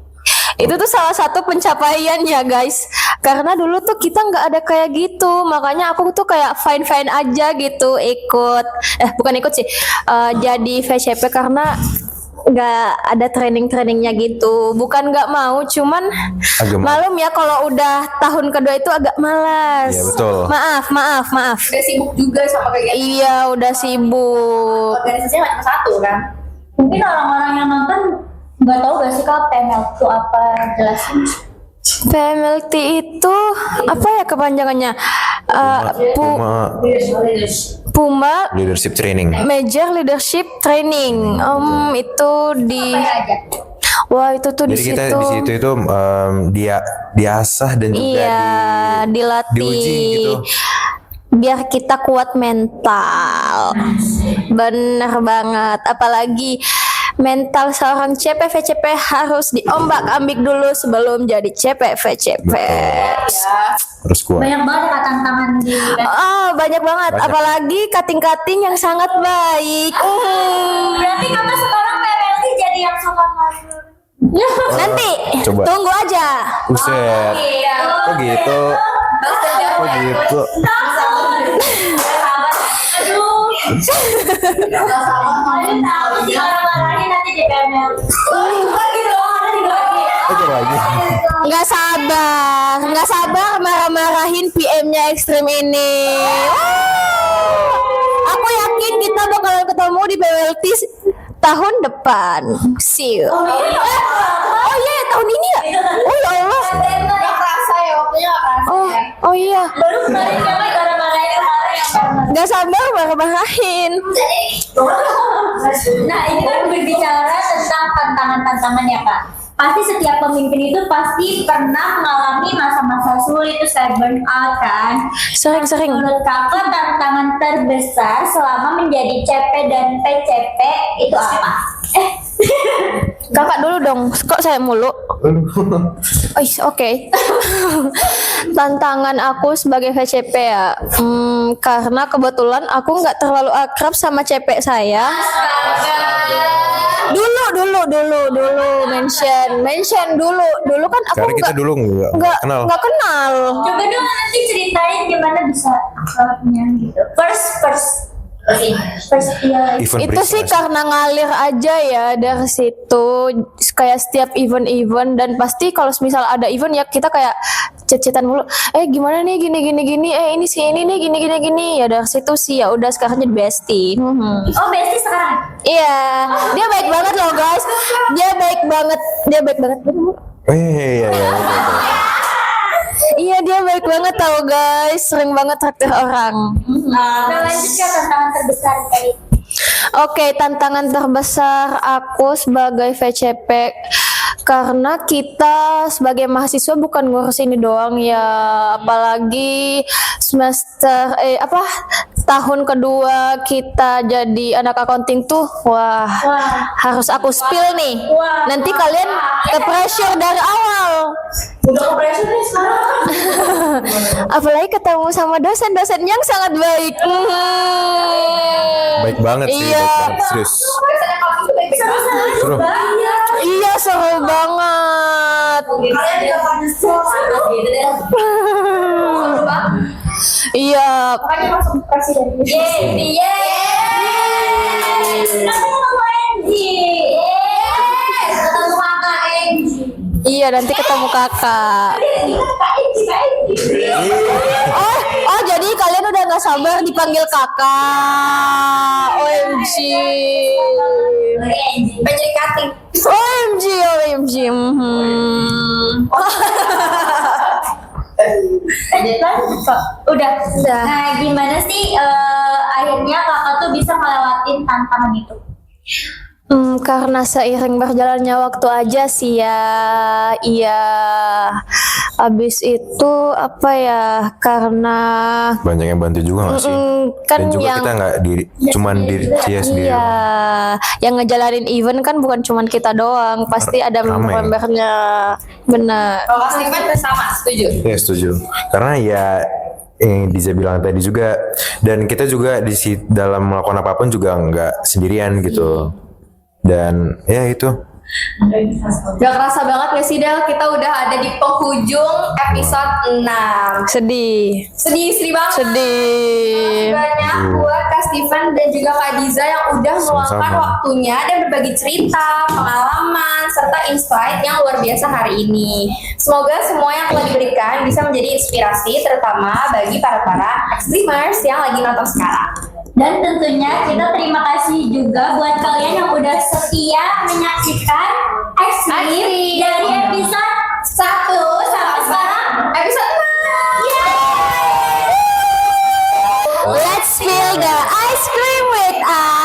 Itu tuh salah satu pencapaian ya guys. Karena dulu tuh kita nggak ada kayak gitu, makanya aku tuh kayak fine aja gitu ikut. Bukan ikut sih, jadi VCP karena nggak ada trainingnya gitu. Bukan nggak mau, cuman Agak malum ya kalau udah tahun kedua itu agak malas. Iya, betul. Maaf. Udah sibuk juga sama kegiatan Iya, udah sibuk. organisasinya nggak cuma satu kan? Mungkin orang-orang yang nonton nggak tahu gak sih Kak PML itu apa, jelasin. PMLT itu apa ya kepanjangannya? Puma Leadership training. Major Leadership Training. Itu di Wah, itu tuh di Jadi kita situ. di situ itu dia diasah dan juga Iya, dilatih. diuji gitu. Biar kita kuat mental. Bener banget. Apalagi mental seorang CP VCP harus diombak-ambik dulu sebelum jadi CP VCP. Terus kuat. Banyak banget Kak tantangan di Banyak banget. Banyak. Apalagi cutting-cutting yang sangat baik. Berarti Kakak sekarang PMLT jadi yang sama Nanti Coba. tunggu aja. Buset. Kok gitu? Kok gitu? Marah-marahin nanti di PML. Oke lagi. Nggak sabar marah-marahin PM-nya ekstrim ini. Aku yakin kita bakalan ketemu di PWLT tahun depan. See you. Oh iya, tahun ini ya? Oh ya Allah. Nggak kerasa ya, waktunya nggak kerasa ya. Oh iya. Baru kemarin kami marah-marahin kemarin yang marah. Nggak sabar marah-marahin. Nah ini kan berbicara tentang tantangan-tantangan ya Kak. Pasti setiap pemimpin itu pasti pernah mengalami masa-masa sulit, terus kayak burn out kan. Sering. Menurut Kakak tantangan terbesar selama menjadi CP dan PCP itu apa? Kakak dulu dong. Kok saya mulu? Oke. Tantangan aku sebagai VCP ya, karena kebetulan aku nggak terlalu akrab sama CP saya. Dulu mention dulu kan aku Karena kita dulu nggak kenal. nggak kenal. Coba dong nanti ceritain gimana bisa akrabnya gitu. First ya. Event Itu sih Christmas. karena ngalir aja ya dari situ, kayak setiap event dan pasti kalau misal ada event ya kita kayak chat-chatan mulu, gimana nih gini ini sih ini nih gini ya, dari situ sih ya udah sekarang jadi bestie. Oh, bestie sekarang. Iya, dia baik banget loh guys, dia baik banget. Iya. Iya, dia baik banget tau guys, sering banget traktir orang. Nah, lanjut ke tantangan terbesar tadi. Oke, tantangan terbesar aku sebagai VCP, karena kita sebagai mahasiswa bukan ngurus ini doang ya, apalagi semester tahun kedua kita jadi anak accounting tuh, wah. Harus aku spill nih. Nanti kalian ke pressure dari awal. Udah ke pressure nih sekarang. Apalagi ketemu sama dosen-dosen yang sangat baik. Baik banget sih, Iya. baik banget, serius. Biasanya kamu tuh baik-baik Seru. Iya, seru banget. Kalian juga pada semangat gitu deh. Seru banget. Iya. Makanya masuk presiden. Yeay. Ketemu Angie. Ketemu kakak Angie. Iya, nanti ketemu kakak. Oh, jadi kalian udah nggak sabar dipanggil kakak. OMG. Pengen jadi cutting. OMG. Udah. Nah, gimana sih akhirnya kakak tuh bisa ngelewatin tantangan itu? Karena seiring berjalannya waktu aja sih ya. Iya. Abis itu apa ya? Karena Banyak yang bantu juga nggak sih? kan Dan juga yang kita nggak cuman diri sendiri. iya, yang ngejalanin event kan bukan cuman kita doang, pasti ada Ramai. member-membernya. Benar. Kalau Kak Steven sama, setuju. Ya setuju. Karena ya yang Diza bilang tadi juga, dan kita juga dalam melakukan apapun juga nggak sendirian gitu. Dan ya itu. Gak kerasa banget gak sih Del, kita udah ada di penghujung episode 6. Sedih. Sedih banget. Sedih. Banyak buat Kak Steven dan juga Kak Diza yang udah meluangkan Sama-sama. waktunya dan berbagi cerita, pengalaman, serta insight yang luar biasa hari ini. Semoga semua yang telah diberikan bisa menjadi inspirasi, terutama bagi para ex-dreamers yang lagi nonton sekarang. Dan tentunya kita terima kasih juga buat kalian yang udah setia menyaksikan Extreme dari episode 1 sampai sekarang Episode 6. Let's spill the ice cream with us.